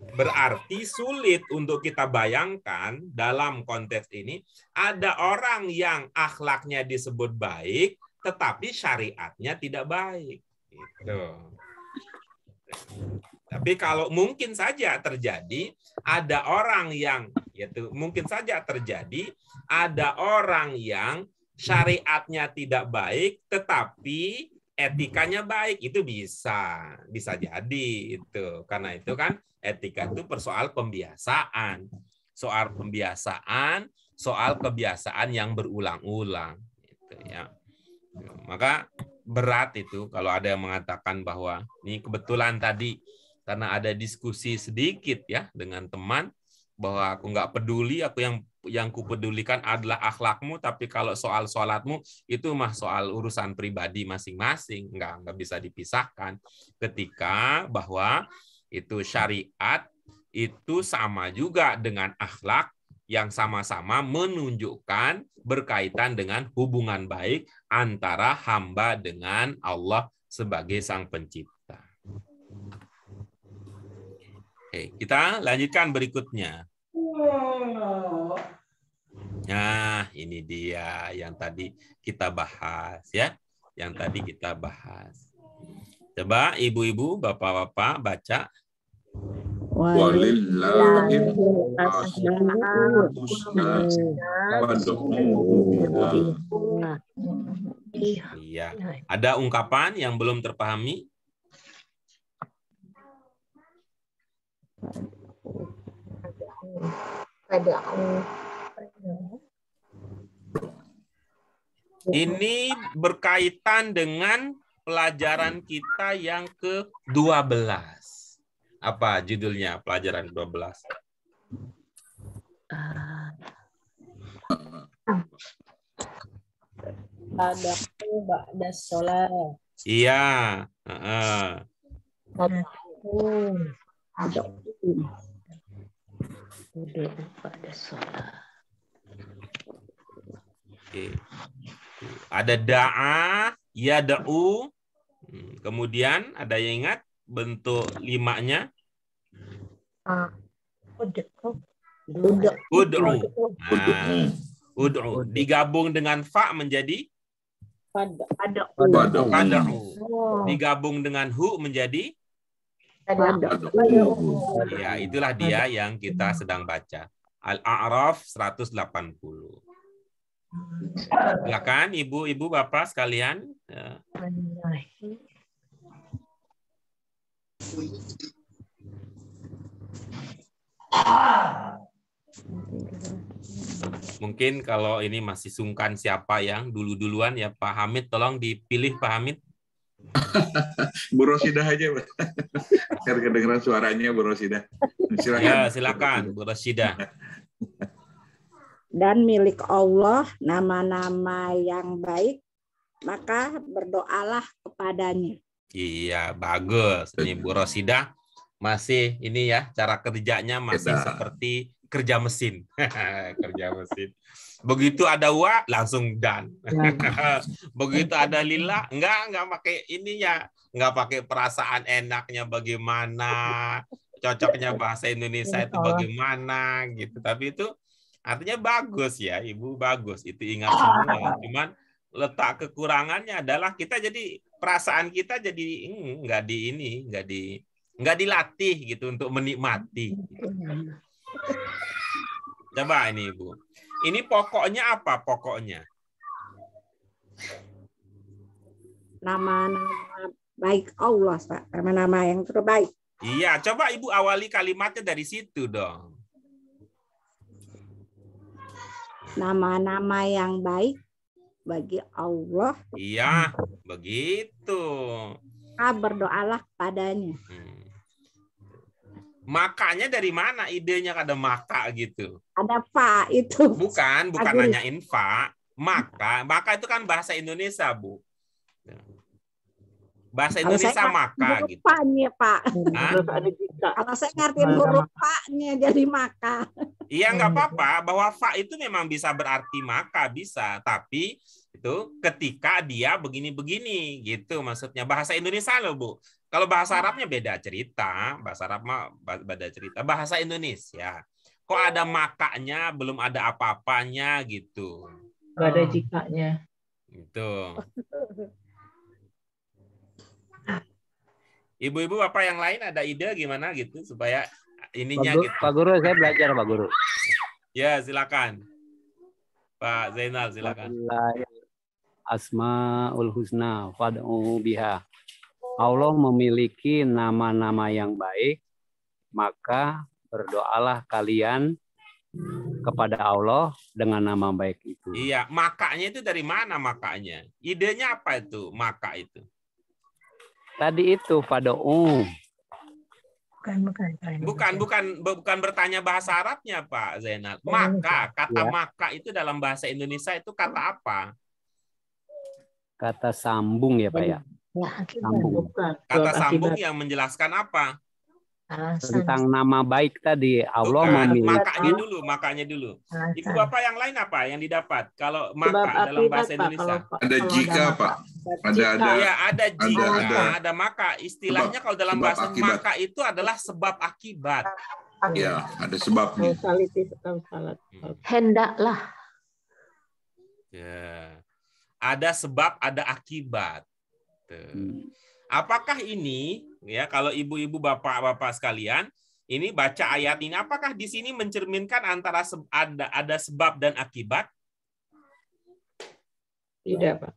Berarti sulit untuk kita bayangkan dalam konteks ini ada orang yang akhlaknya disebut baik tetapi syariatnya tidak baik gitu. Tapi kalau mungkin saja terjadi ada orang yang syariatnya tidak baik tetapi etikanya baik, itu bisa jadi itu. Karena itu kan etika itu persoal pembiasaan. Soal kebiasaan yang berulang-ulang gitu ya. Maka berat itu kalau ada yang mengatakan bahwa ini kebetulan tadi karena ada diskusi sedikit ya dengan teman bahwa aku nggak peduli, yang kupedulikan adalah akhlakmu, tapi kalau soal sholatmu itu mah soal urusan pribadi masing-masing, nggak bisa dipisahkan. Ketika bahwa itu syariat itu sama juga dengan akhlak yang sama-sama menunjukkan berkaitan dengan hubungan baik antara hamba dengan Allah sebagai Sang Pencipta. Oke, kita lanjutkan berikutnya. Nah, ini dia yang tadi kita bahas ya. Coba ibu-ibu, bapak-bapak baca. Walillahil asmaul husna fad'uuhu biha. Iya. Ada ungkapan yang belum terpahami? Ini berkaitan dengan pelajaran kita yang ke-12. Apa judulnya pelajaran 12? Tadaku ba'da sholat. Iya. Oke. Ada da'a, yada'u. Kemudian ada yang ingat bentuk limanya? Ud'u. Nah, ud'u. Digabung dengan fa menjadi? Fad'u. Digabung dengan hu menjadi? Ya, itulah dia yang kita sedang baca. Al-A'raf 180. Silakan ibu-ibu bapak sekalian. Mungkin kalau ini masih sungkan siapa yang duluan ya Pak Hamid, tolong dipilih Pak Hamid. Bu Rosidah aja, Pak. Biar kedengeran suaranya Bu Rosidah. Silakan. Ya, silakan Bu Rosidah. Dan milik Allah nama-nama yang baik, maka berdoalah kepadanya. Iya, bagus. Ini Bu Rosidah masih ini ya, cara kerjanya masih seperti kerja mesin. Kerja mesin. Begitu ada wa langsung dan. Begitu ada lila enggak pakai ininya, enggak pakai perasaan enaknya bagaimana, cocoknya bahasa Indonesia itu bagaimana gitu. Tapi itu artinya bagus ya, Ibu, bagus. Itu ingat semua. Cuman letak kekurangannya adalah kita jadi perasaan kita jadi enggak dilatih gitu untuk menikmati. Coba ini Ibu. Ini pokoknya apa pokoknya? Nama-nama baik Allah, Pak. Nama-nama yang terbaik. Iya, coba Ibu awali kalimatnya dari situ dong. Nama-nama yang baik bagi Allah. Iya, begitu. Berdoalah padanya. Makanya dari mana idenya ada maka gitu? Ada fa itu. Bukan nanyain fa. Maka itu kan bahasa Indonesia, Bu. Bahasa Indonesia maka gitu. Fa-nya, Pak. Kalau saya ngertiin huruf fa-nya jadi maka. Iya, nggak apa-apa. Bahwa fa itu memang bisa berarti maka, bisa. Tapi itu ketika dia begini-begini gitu maksudnya. Bahasa Indonesia loh, Bu. Kalau bahasa Arabnya beda cerita. Bahasa Arab mah beda cerita. Bahasa Indonesia. Kok ada makanya, belum ada apa-apanya gitu. Nggak ada jikanya. Gitu. Ibu-ibu Bapak yang lain ada ide gimana gitu supaya ininya gitu. Pak Guru, saya belajar Pak Guru. Ya, silakan. Pak Zainal, silakan. Asmaul Husna fad'u biha. Allah memiliki nama-nama yang baik, maka berdoalah kalian kepada Allah dengan nama baik itu. Iya, makanya itu dari mana makanya? Idenya apa itu, maka itu? Tadi itu fad'u. Bukan bertanya bahasa Arabnya, Pak Zainal. Maka, kata maka itu dalam bahasa Indonesia itu kata apa? Kata sambung ya, Pak ya. Sambung. Kata sambung yang menjelaskan apa? Tentang nama baik tadi. Allah memiliki. Makanya dulu. Ibu Bapak yang lain apa yang didapat? Kalau maka dalam bahasa Indonesia. Ada jika, Pak. Ada jika, ada maka. Istilahnya kalau dalam bahasa maka itu adalah sebab akibat. Ya, ada sebabnya. Hendaklah. Ya. Ada sebab, ada akibat. apakah ini ya kalau ibu-ibu bapak-bapak sekalian ini baca ayat ini apakah di sini mencerminkan antara ada sebab dan akibat? Tidak, Pak.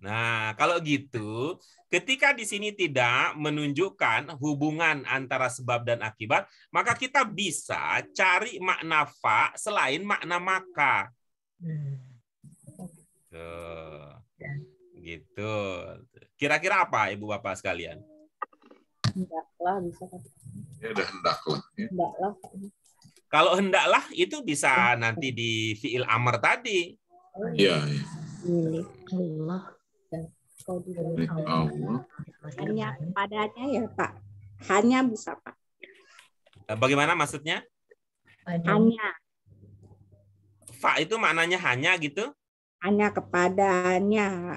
Nah, kalau gitu, ketika di sini tidak menunjukkan hubungan antara sebab dan akibat, maka kita bisa cari makna fa selain makna maka. Tuh. Gitu. Kira-kira apa, Ibu Bapak sekalian? Hendaklah bisa. Ya udah hendaklah. Ya. Hendaklah. Kalau hendaklah itu bisa nanti di fiil amr tadi. Iya. Ya. Milik Allah. Milik Allah. Hanya kepadanya ya Pak. Hanya bisa Pak. Bagaimana maksudnya? Hanya. Fa itu maknanya hanya gitu? Hanya kepadanya.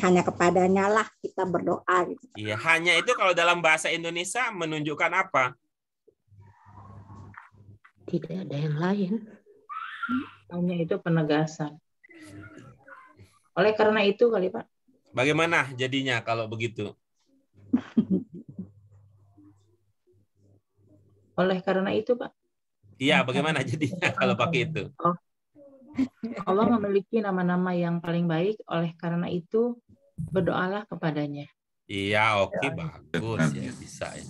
Hanya kepadanya lah kita berdoa. Gitu. Iya, hanya itu kalau dalam bahasa Indonesia menunjukkan apa? Tidak ada yang lain. Hanya itu penegasan. Oleh karena itu kali Pak. Bagaimana jadinya kalau begitu? Oleh karena itu Pak. Iya, bagaimana jadinya kalau pakai itu? Allah memiliki nama-nama yang paling baik, oleh karena itu berdoalah kepadanya. Iya, oke, bagus ya, bisa ya.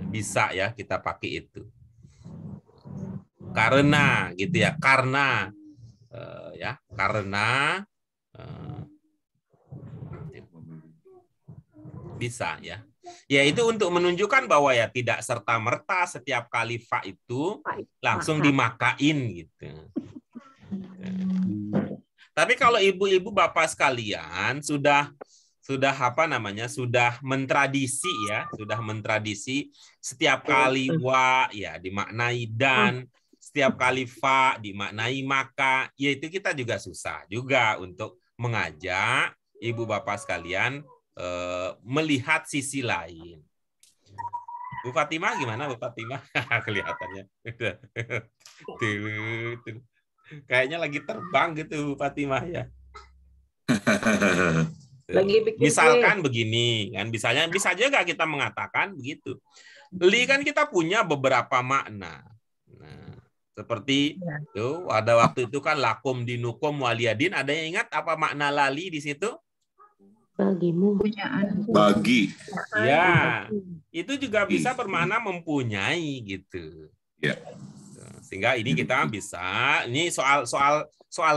Bisa ya kita pakai itu. Karena gitu ya, karena bisa ya. Ya itu untuk menunjukkan bahwa ya tidak serta-merta setiap kali fa itu langsung dimakain gitu. Tapi kalau ibu-ibu bapak sekalian sudah mentradisi ya, sudah mentradisi setiap kali wa ya dimaknai dan, setiap kali fa dimaknai maka, ya itu kita juga susah juga untuk mengajak ibu bapak sekalian melihat sisi lain. Bu Fatimah gimana Bu Fatimah? Kelihatannya. Kayaknya lagi terbang gitu Bu Fatimah ya. Misalkan begini kan, bisa juga kita mengatakan begitu. Li kan kita punya beberapa makna. Nah, seperti itu ada waktu itu kan lakum dinukum waliyadin, ada yang ingat apa makna lali di situ? Bagimu. Bagi. Ya, itu juga bisa bermakna mempunyai gitu. Ya. Sehingga ini kita bisa, ini soal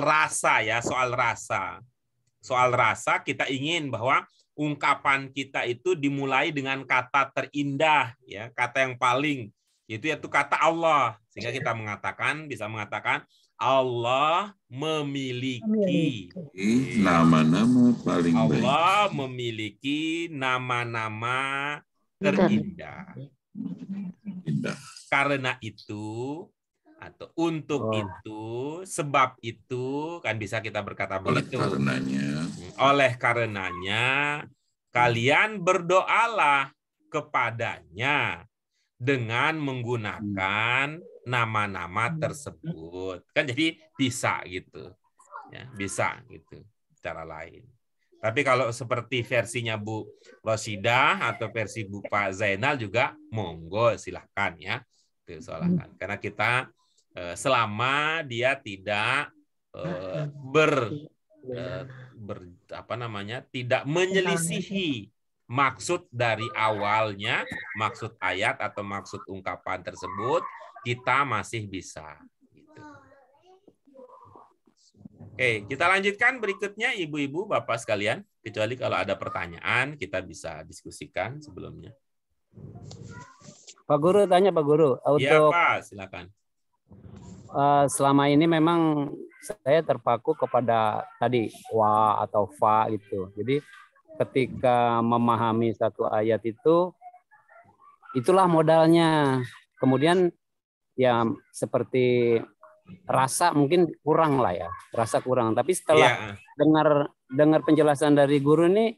rasa ya, soal rasa kita ingin bahwa ungkapan kita itu dimulai dengan kata terindah ya, kata yang paling itu yaitu kata Allah, sehingga kita bisa mengatakan Allah memiliki nama-nama paling baik. Allah memiliki nama-nama terindah. Karena itu atau untuk itu, sebab itu kan bisa kita berkata begitu. Oleh karenanya kalian berdoalah kepadanya dengan menggunakan nama-nama tersebut. Kan jadi bisa gitu. Ya, bisa gitu cara lain. Tapi kalau seperti versinya Bu Rosidah atau versi Bu Pak Zainal juga monggo silahkan ya. Silakan. Karena kita selama dia tidak tidak menyelisihi maksud dari awalnya, maksud ayat atau maksud ungkapan tersebut, kita masih bisa. Gitu. Oke, kita lanjutkan berikutnya ibu-ibu, bapak sekalian. Kecuali kalau ada pertanyaan, kita bisa diskusikan sebelumnya. Pak Guru tanya Pak Guru. Iya Pak, silakan. Selama ini memang saya terpaku kepada tadi wa atau fa gitu. Jadi ketika memahami satu ayat itu, itulah modalnya. Kemudian ya seperti rasa mungkin kurang lah ya, rasa kurang. Tapi setelah dengar penjelasan dari guru ini,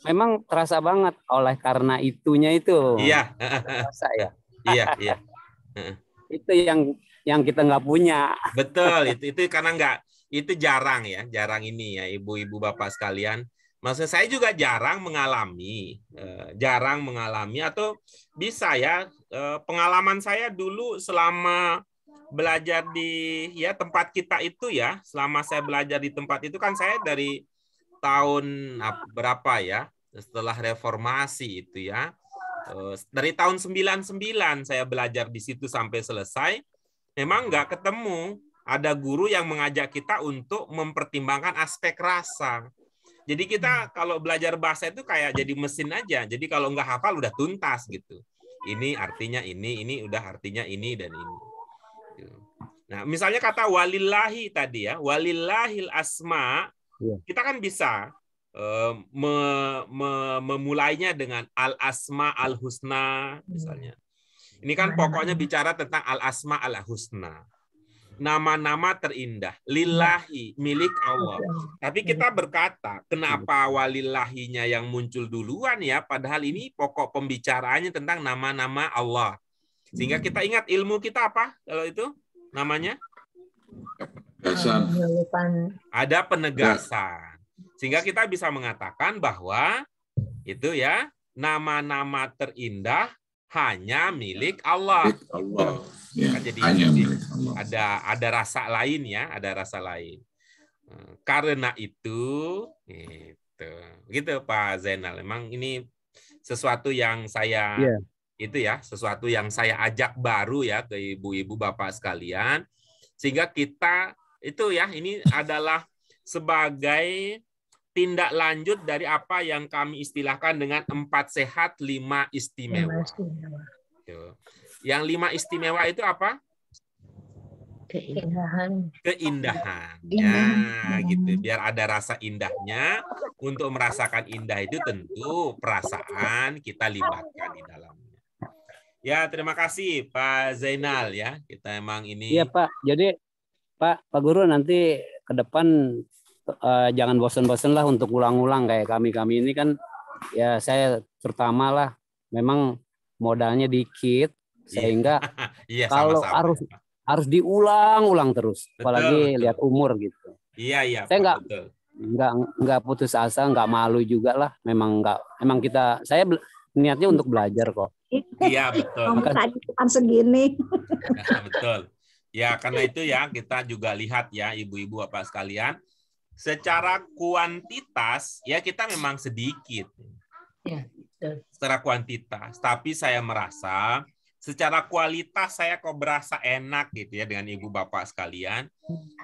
memang terasa banget oleh karena itunya itu. Iya. Rasa ya. Iya. Itu yang kita nggak punya. Betul, itu karena itu jarang ya, jarang ini ya ibu-ibu bapak sekalian. Maksud saya juga jarang mengalami atau bisa ya pengalaman saya dulu selama belajar di ya tempat kita itu ya, selama saya belajar di tempat itu kan saya dari tahun berapa ya, setelah reformasi itu ya, dari tahun 99 saya belajar di situ sampai selesai, memang nggak ketemu ada guru yang mengajak kita untuk mempertimbangkan aspek rasa. Jadi kita kalau belajar bahasa itu kayak jadi mesin aja. Jadi kalau nggak hafal udah tuntas gitu. Ini artinya ini udah artinya ini dan ini. Nah, misalnya kata walillahi tadi ya, walillahil asma, kita kan bisa memulainya dengan al asma al husna misalnya. Ini kan pokoknya bicara tentang al asma al husna. Nama-nama terindah, lillahi, milik Allah. Tapi kita berkata, kenapa walillahinya yang muncul duluan ya? Padahal ini pokok pembicaraannya tentang nama-nama Allah. Sehingga kita ingat ilmu kita apa kalau itu namanya? Ada penegasan. Sehingga kita bisa mengatakan bahwa itu ya nama-nama terindah hanya milik Allah. Milik Allah. Ya, jadi hanya milik Allah. Ada rasa lain ya, ada rasa lain. Karena itu, gitu Pak Zainal. Memang ini sesuatu yang saya itu ya, sesuatu yang saya ajak baru ya ke ibu-ibu bapak sekalian, sehingga kita itu ya, ini adalah sebagai tindak lanjut dari apa yang kami istilahkan dengan 4 sehat 5 istimewa. Yang 5 istimewa itu apa? Keindahan. Keindahan. Ya, gitu. Biar ada rasa indahnya. Untuk merasakan indah itu tentu perasaan kita libatkan di dalamnya. Ya, terima kasih Pak Zainal ya. Kita emang ini. Iya Pak. Jadi Pak Guru nanti ke depan jangan bosan-bosan lah untuk ulang-ulang kayak kami ini kan ya, saya terutama lah memang modalnya dikit sehingga iya, kalau sama-sama. harus diulang-ulang terus, apalagi lihat umur gitu. Iya saya Pak, nggak putus asa, nggak malu juga lah, memang saya niatnya untuk belajar kok. Iya betul. Tadi bukan segini. Ya, betul. Ya karena itu ya kita juga lihat ya ibu-ibu bapak sekalian. Secara kuantitas ya kita memang sedikit secara kuantitas, tapi saya merasa secara kualitas saya kok berasa enak gitu ya dengan ibu bapak sekalian.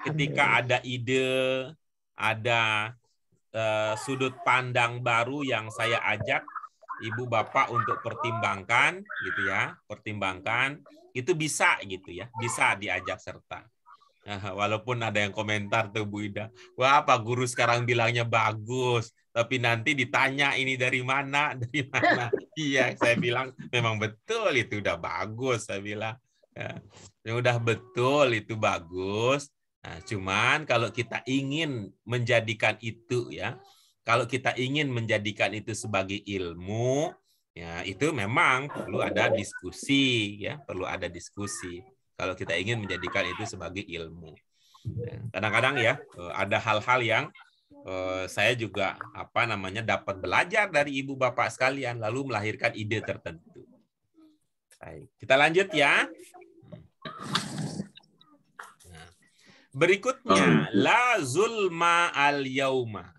Ketika ada ide, ada sudut pandang baru yang saya ajak ibu bapak untuk pertimbangkan gitu ya, itu bisa gitu ya, bisa diajak serta. Walaupun ada yang komentar tuh Bu Ida, wah Pak Guru sekarang bilangnya bagus, tapi nanti ditanya ini dari mana. Iya, saya bilang memang betul itu udah bagus, saya bilang. Ya, udah betul itu bagus. Nah, cuman kalau kita ingin menjadikan itu ya, kalau kita ingin menjadikan itu sebagai ilmu, ya itu memang perlu ada diskusi ya, perlu ada diskusi. Kalau kita ingin menjadikan itu sebagai ilmu. Kadang-kadang ya ada hal-hal yang saya juga dapat belajar dari ibu bapak sekalian lalu melahirkan ide tertentu. Baik, kita lanjut ya. Nah, berikutnya la zulma al yauma.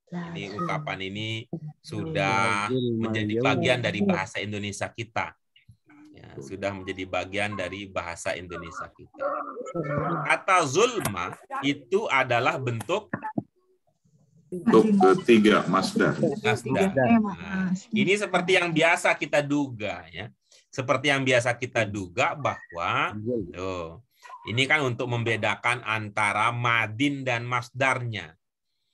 Ini ungkapan ini sudah menjadi bagian dari bahasa Indonesia kita. Ya, sudah menjadi bagian dari bahasa Indonesia kita. Kata zulma itu adalah bentuk ketiga, masdar. Nah, ini seperti yang biasa kita duga ya. Seperti yang biasa kita duga bahwa ini kan untuk membedakan antara madin dan masdarnya.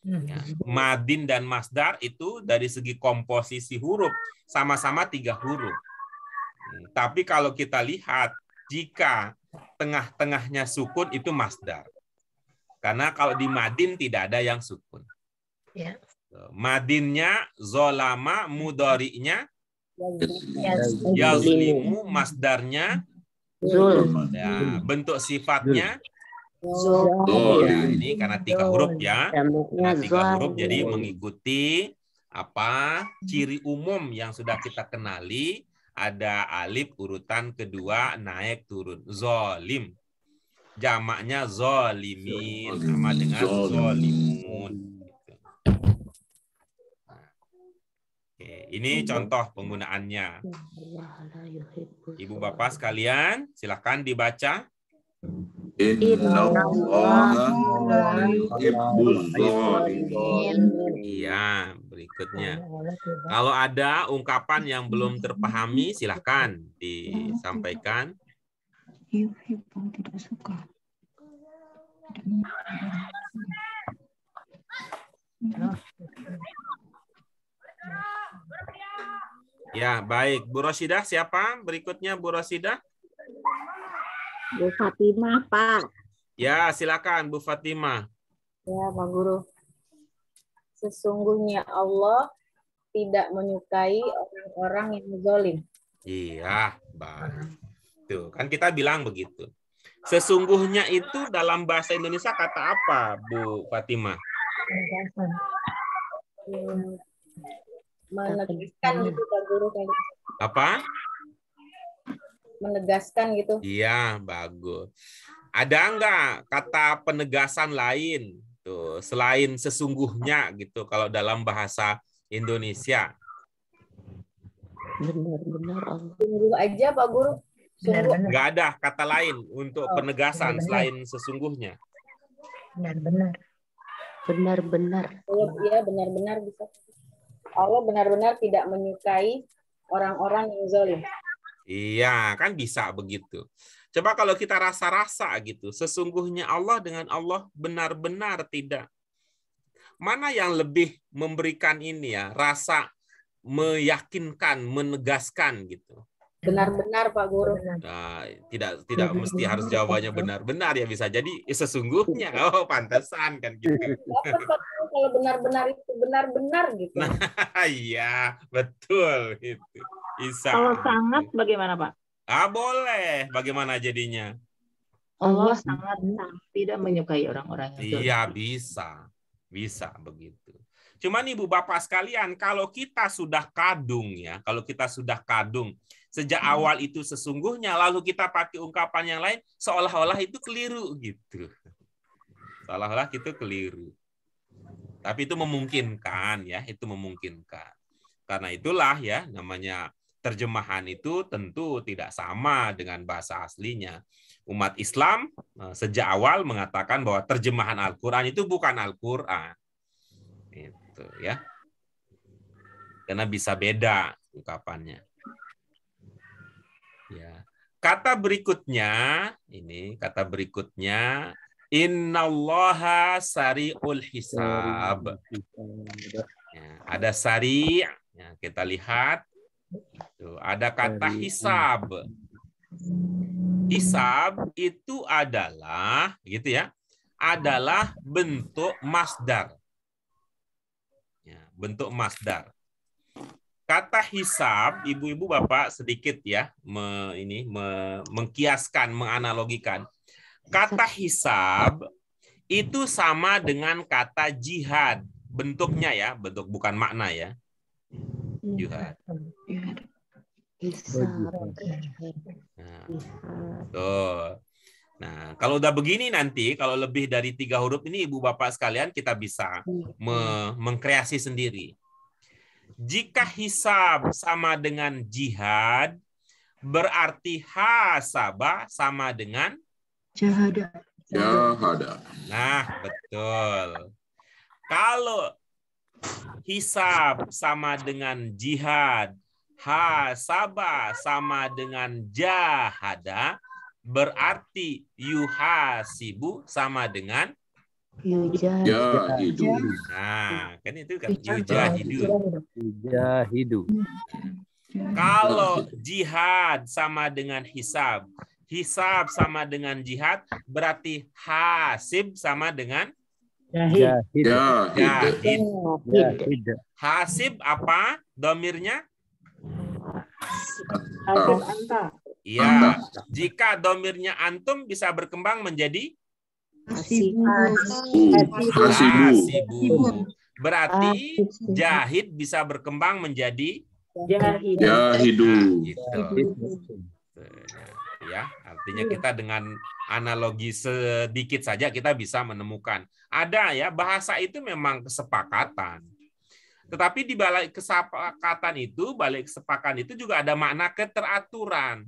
Ya, madin dan masdar itu dari segi komposisi huruf sama-sama 3 huruf. Tapi kalau kita lihat, jika tengah-tengahnya sukun itu masdar. Karena kalau di madin tidak ada yang sukun. Madinnya zolama, mudhari'nya yazlimu, masdarnya ya, bentuk sifatnya Ya, ini karena 3 huruf ya. Karena 3 huruf jadi mengikuti apa ciri umum yang sudah kita kenali. Ada alif urutan kedua naik turun. Zolim. Jamaknya zolimin sama dengan zolimun. Oke, ini contoh penggunaannya. Ibu bapak sekalian, silakan dibaca. Iya, berikutnya. Kalau ada ungkapan yang belum terpahami, silakan disampaikan. Tidak suka. Ya, baik. Bu Rosidah siapa? Berikutnya Bu Rosidah. Bu Fatimah, Pak. Ya, silakan Bu Fatimah. Ya, Pak Guru. Sesungguhnya Allah tidak menyukai orang-orang yang zalim. Iya, baik. Tuh, kan kita bilang begitu. Sesungguhnya itu dalam bahasa Indonesia kata apa, Bu Fatimah? Menegaskan gitu, Pak Guru. Apa? Menegaskan gitu. Iya, bagus. Ada enggak kata penegasan lain tuh selain sesungguhnya gitu kalau dalam bahasa Indonesia? Benar-benar Allah. Sungguh aja, Pak Guru. Enggak ada kata lain untuk penegasan selain sesungguhnya. Benar-benar. Benar-benar. Iya, benar-benar bisa. Allah benar-benar tidak menyukai orang-orang yang zalim. Iya, kan bisa begitu. Coba kalau kita rasa-rasa gitu, sesungguhnya Allah dengan Allah benar-benar tidak. Mana yang lebih memberikan ini ya, rasa meyakinkan, menegaskan gitu. Benar-benar, Pak Guru. Nah, tidak mesti harus jawabannya benar-benar ya, bisa jadi sesungguhnya. Oh, pantesan kan gitu. Kalau benar-benar itu benar-benar gitu. Nah, iya, betul itu. Bisa. Kalau sangat bagaimana, Pak? Ah, boleh. Bagaimana jadinya? Allah sangat tidak menyukai orang-orang yang zalim. Iya, bisa. Bisa begitu. Cuman Ibu Bapak sekalian, kalau kita sudah kadung ya, kalau kita sudah kadung sejak awal itu sesungguhnya, lalu kita pakai ungkapan yang lain, seolah-olah itu keliru gitu. Seolah-olah itu keliru. Tapi itu memungkinkan ya, itu memungkinkan. Karena itulah ya, namanya terjemahan itu tentu tidak sama dengan bahasa aslinya. Umat Islam sejak awal mengatakan bahwa terjemahan Al-Quran itu bukan Al-Quran. Itu ya. Karena bisa beda ungkapannya. Ya. Kata berikutnya, ini kata berikutnya, innallaha sari'ul hisab. Ya, ada sari', ya, kita lihat. Tuh, ada kata hisab. Hisab itu adalah, gitu ya, adalah bentuk masdar. Ya, bentuk masdar. Kata hisab, ibu-ibu bapak sedikit ya, mengkiaskan, menganalogikan. Kata hisab itu sama dengan kata jihad. Bentuknya ya, bentuk bukan makna ya. Jihad. Nah, kalau udah begini nanti, kalau lebih dari 3 huruf ini, ibu bapak sekalian, kita bisa mengkreasi sendiri. Jika hisab sama dengan jihad, berarti hasaba sama dengan Jahada. Nah, betul. Kalau hisab sama dengan jihad, hasaba sama dengan jahada, berarti yuhasibu sama dengan Yujahidu. Nah, kan itu kan yujahidu. Yujahidu. Kalau jihad sama dengan hisab, hisab sama dengan jihad, berarti hasib sama dengan Jahid. jahid. Hasib apa domirnya? Anta. Iya. Jika domirnya antum bisa berkembang menjadi Hasibu. Berarti jahid bisa berkembang menjadi jahidu. Gitu. Ya, artinya kita dengan analogi sedikit saja kita bisa menemukan. Ada ya, bahasa itu memang kesepakatan. Tetapi di balik kesepakatan itu, balik kesepakatan itu juga ada makna keteraturan.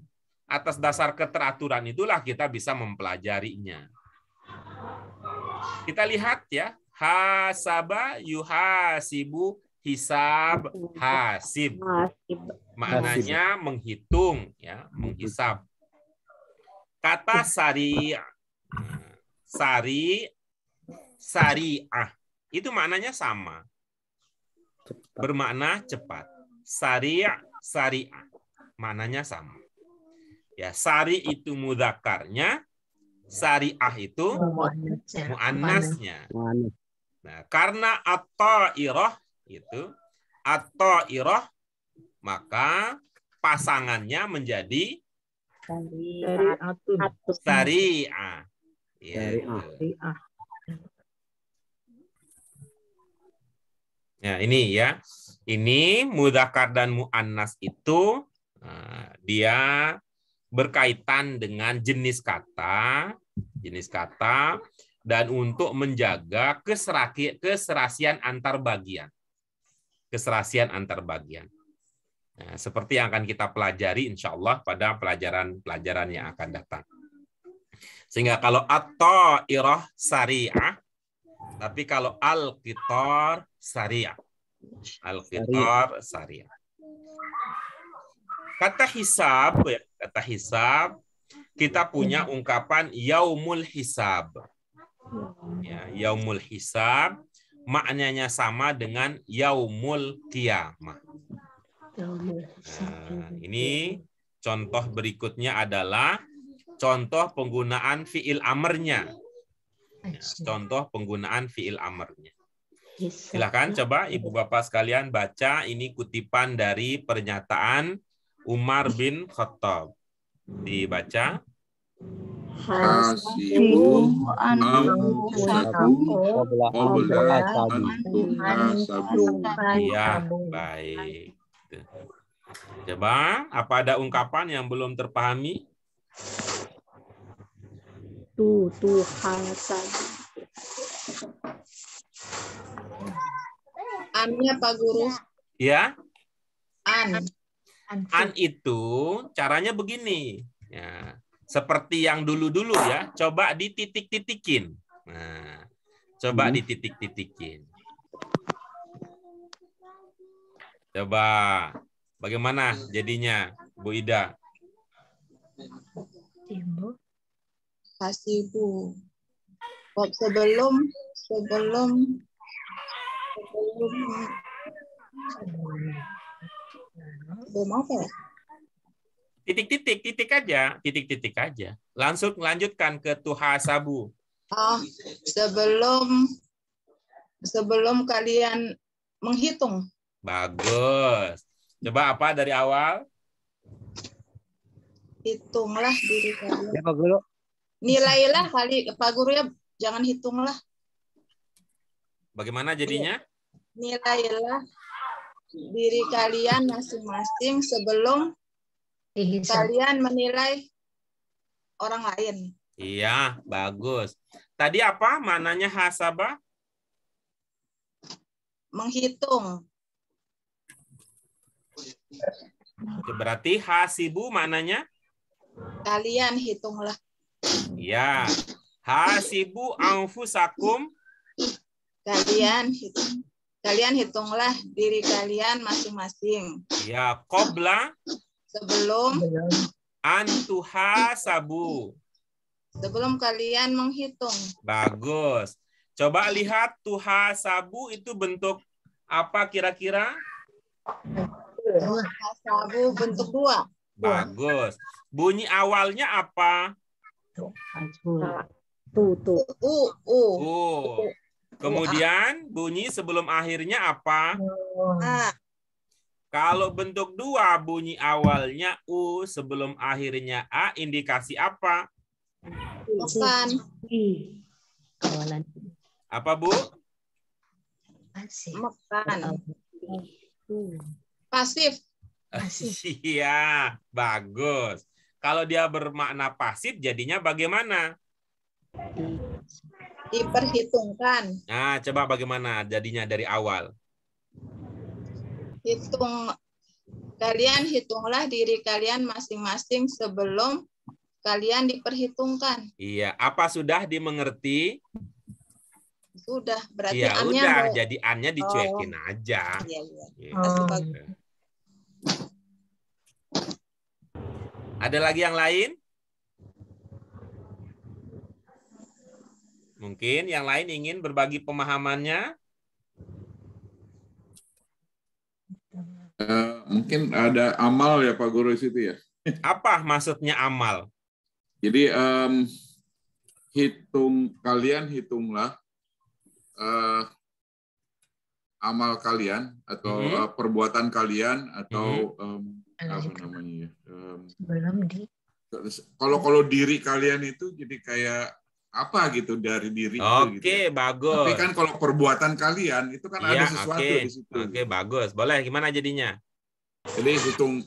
Atas dasar keteraturan itulah kita bisa mempelajarinya. Kita lihat ya, hasaba yuhasibu hisab hasib. Maknanya menghitung ya, menghisab. Kata syariah itu maknanya sama. Bermakna cepat. Syariah maknanya sama. Ya, sari itu mudzakarnya, syariah itu muannasnya. Nah, karena at-ta'irah itu at-ta'irah maka pasangannya menjadi syariah. Ya, ya, ini ya. Ini mudzakkar dan muannas itu dia berkaitan dengan jenis kata dan untuk menjaga keserasian antar bagian. Nah, seperti yang akan kita pelajari insya Allah pada pelajaran yang akan datang. Sehingga kalau at-ta'irah syariah, tapi kalau al-qitar syariah. Al-qitar syariah. Kata hisab, kita punya ungkapan yaumul hisab. Ya, yaumul hisab maknanya sama dengan yaumul qiyamah. Nah, ini contoh berikutnya adalah contoh penggunaan fiil amarnya. Ya, contoh penggunaan fiil amarnya. Silakan coba Ibu Bapak sekalian baca ini kutipan dari pernyataan Umar bin Khattab. Dibaca. Hasibu anfusakum qabla an tuhasabu. Ya, baik. Coba, apa ada ungkapan yang belum terpahami? Tuhasabu. Annya Pak Guru. Ya. An Itu caranya begini. Ya, seperti yang dulu-dulu ya. Coba dititik-titikin. Nah, coba dititik-titikin. Coba bagaimana jadinya, Bu Ida? hasibu. Sebelum apa ya? Titik aja. Langsung lanjutkan ke tuhasabu. Sebelum kalian menghitung. Bagus. Coba apa dari awal? Hitunglah diri kalian. Ya, Pak Guru. Nilailah kali Pak Guru ya, jangan hitunglah. Bagaimana jadinya? Nilailah diri kalian masing-masing sebelum kalian menilai orang lain. Iya, bagus. Tadi apa maknanya hasaba? Menghitung. Berarti hasibu maknanya? Kalian hitunglah. Iya. Hasibu anfusakum. Kalian hitunglah diri kalian masing-masing. Ya, qabla sebelum antuhasabu. Sebelum kalian menghitung. Bagus. Coba lihat tuhasabu itu bentuk apa kira-kira? Tuhasabu bentuk 2. Bagus. Bunyi awalnya apa? Kemudian bunyi sebelum akhirnya apa? Kalau bentuk 2 bunyi awalnya U sebelum akhirnya A indikasi apa? awalan. Apa, Bu? Pasif. Makan. Pasif. Iya, bagus. Kalau dia bermakna pasif, jadinya bagaimana? Diperhitungkan. Nah, coba bagaimana jadinya dari awal? Kalian hitunglah diri kalian masing-masing sebelum kalian diperhitungkan. Iya, apa sudah dimengerti? Sudah, berarti Ya annya udah, ada- jadi annya dicuekin aja. Iya, iya. Gitu. Ada lagi yang lain? Mungkin yang lain ingin berbagi pemahamannya? Mungkin ada amal ya Pak Guru situ ya. Apa maksudnya amal? Jadi hitunglah amal kalian atau perbuatan kalian atau apa namanya ya? Belum di. Kalau diri kalian itu jadi kayak apa gitu dari diri itu gitu. Oke, bagus. Tapi kan kalau perbuatan kalian itu kan ada sesuatu oke. di situ. Oke, bagus. Boleh, gimana jadinya? Jadi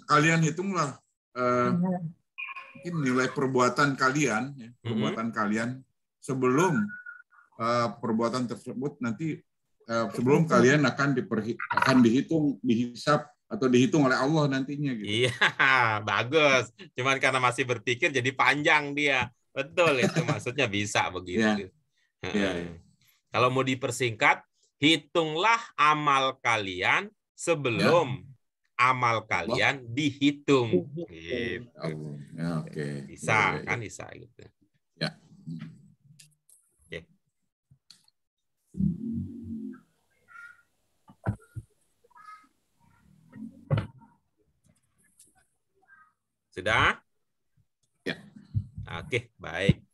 kalian hitunglah mungkin nilai perbuatan kalian, ya, perbuatan kalian sebelum perbuatan tersebut nanti sebelum kalian akan dihisap atau dihitung oleh Allah nantinya. Gitu. Iya, bagus. Cuman karena masih berpikir jadi panjang dia. Betul itu maksudnya bisa begitu. Ya. Kalau mau dipersingkat, hitunglah amal kalian sebelum amal kalian dihitung. Gitu. Ya, oke. Bisa kan bisa gitu. Ya. Oke. Sudah? Ya. Oke, baik.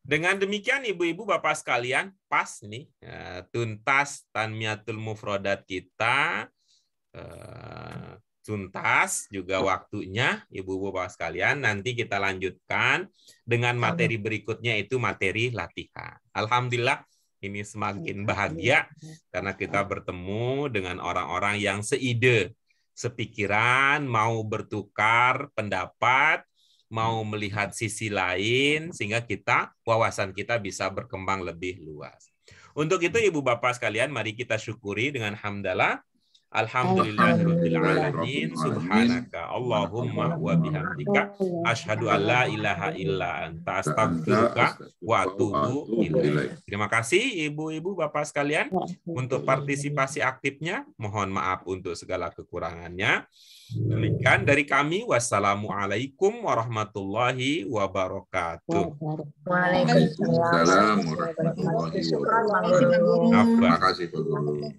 Dengan demikian Ibu-ibu Bapak sekalian, pas nih tuntas Tanmiyatul Mufrodat kita, tuntas juga waktunya Ibu-ibu Bapak sekalian. Nanti kita lanjutkan dengan materi berikutnya, itu materi latihan. Alhamdulillah ini semakin bahagia karena kita bertemu dengan orang-orang yang seide, sepikiran, mau bertukar pendapat, mau melihat sisi lain, sehingga wawasan kita bisa berkembang lebih luas. Untuk itu Ibu Bapak sekalian, mari kita syukuri dengan hamdalah. Alhamdulillahirabbil alamin, subhanaka Allahumma wa bihamdika asyhadu an la ilaha illa anta astaghfiruka wa atubu ilaik. Terima kasih Ibu-ibu Bapak sekalian untuk partisipasi aktifnya. Mohon maaf untuk segala kekurangannya. Demikian dari kami. Wassalamualaikum warahmatullahi wabarakatuh. Waalaikumsalam warahmatullahi wabarakatuh. Terima kasih Pak Guru.